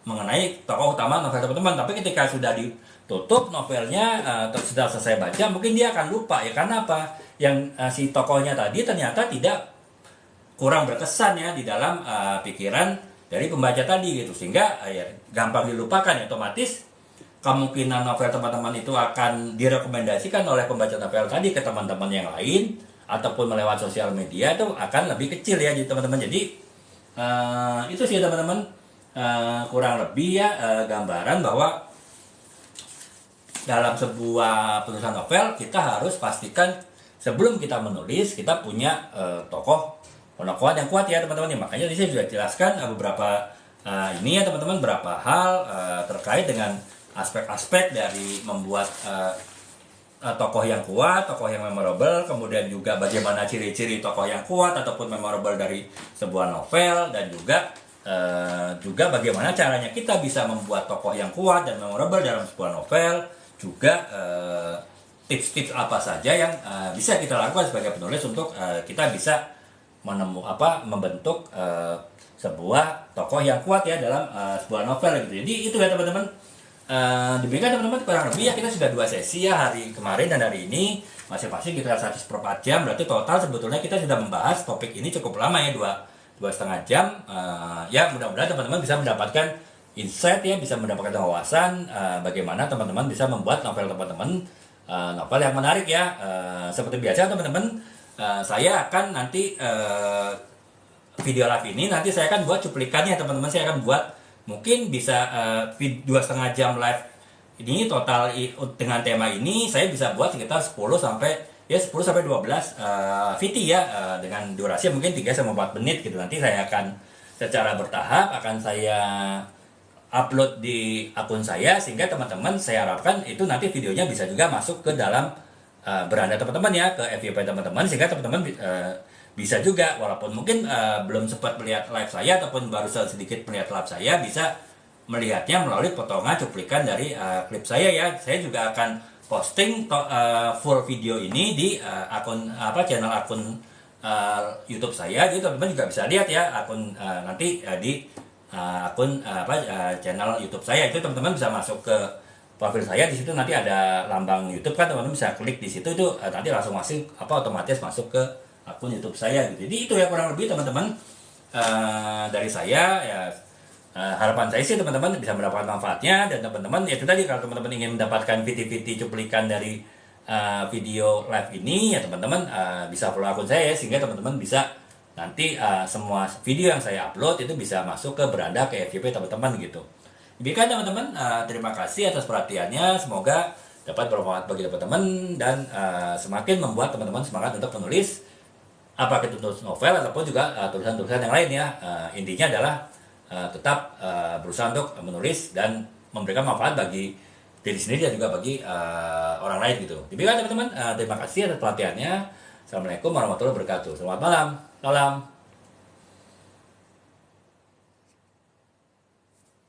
Speaker 1: mengenai tokoh utama novel teman-teman, tapi ketika sudah ditutup novelnya, sudah selesai baca, mungkin dia akan lupa ya. Karena apa? Yang si tokohnya tadi ternyata tidak kurang berkesan ya di dalam pikiran dari pembaca tadi gitu, sehingga ya gampang dilupakan ya. Otomatis kemungkinan novel teman-teman itu akan direkomendasikan oleh pembaca novel tadi ke teman-teman yang lain ataupun melewat sosial media itu akan lebih kecil ya, jadi teman-teman. Jadi itu sih teman-teman, kurang lebih ya gambaran bahwa dalam sebuah penulisan novel kita harus pastikan sebelum kita menulis kita punya tokoh penokohan yang kuat ya teman-teman. Makanya di sini sudah jelaskan beberapa ini ya teman-teman, beberapa hal terkait dengan aspek-aspek dari membuat tokoh yang kuat, tokoh yang memorable, kemudian juga bagaimana ciri-ciri tokoh yang kuat ataupun memorable dari sebuah novel, dan juga bagaimana caranya kita bisa membuat tokoh yang kuat dan memorable dalam sebuah novel, juga tips-tips apa saja yang bisa kita lakukan sebagai penulis untuk kita bisa membentuk sebuah tokoh yang kuat ya dalam sebuah novel gitu. Jadi itu ya teman-teman, demikian teman-teman, kurang lebih ya kita sudah 2 sesi ya, hari kemarin dan hari ini masing-masing kita 1/4 jam. Berarti total sebetulnya kita sudah membahas topik ini cukup lama ya, 2,5 jam. Ya mudah-mudahan teman-teman bisa mendapatkan insight ya, bisa mendapatkan wawasan bagaimana teman-teman bisa membuat novel teman-teman, novel yang menarik ya. Seperti biasa teman-teman, saya akan nanti video live ini nanti saya akan buat cuplikannya teman-teman. Saya akan buat mungkin bisa 2,5 jam live ini total dengan tema ini. Saya bisa buat sekitar 10 sampai 12 VT ya, dengan durasi mungkin 3-4 menit gitu. Nanti saya akan secara bertahap akan saya upload di akun saya, sehingga teman-teman saya harapkan itu nanti videonya bisa juga masuk ke dalam beranda teman-teman ya, ke FYP teman-teman, sehingga teman-teman bisa juga walaupun mungkin belum sempat melihat live saya ataupun baru sedikit melihat live saya, bisa melihatnya melalui potongan cuplikan dari klip saya ya. Saya juga akan posting full video ini di channel akun YouTube saya, jadi teman-teman juga bisa lihat ya akun nanti di akun channel YouTube saya. Itu teman-teman bisa masuk ke profil saya, di situ nanti ada lambang YouTube kan, teman-teman bisa klik di situ, itu nanti langsung masuk otomatis masuk ke akun YouTube saya gitu. Jadi itu ya kurang lebih teman-teman dari saya ya. Harapan saya sih teman-teman bisa mendapatkan manfaatnya, dan teman-teman ya itu tadi, kalau teman-teman ingin mendapatkan VT-VT cuplikan dari video live ini ya teman-teman bisa follow akun saya ya, sehingga teman-teman bisa nanti semua video yang saya upload itu bisa masuk ke beranda ke FYP teman-teman gitu. Demikian teman-teman, terima kasih atas perhatiannya, semoga dapat bermanfaat bagi teman-teman dan semakin membuat teman-teman semangat untuk menulis apakah itu tulis novel ataupun juga tulisan-tulisan yang lain ya. Intinya adalah tetap berusaha untuk menulis dan memberikan manfaat bagi diri sendiri dan juga bagi orang lain gitu. Demikian teman-teman, terima kasih atas perhatiannya. Assalamualaikum warahmatullahi wabarakatuh. Selamat malam. Salam.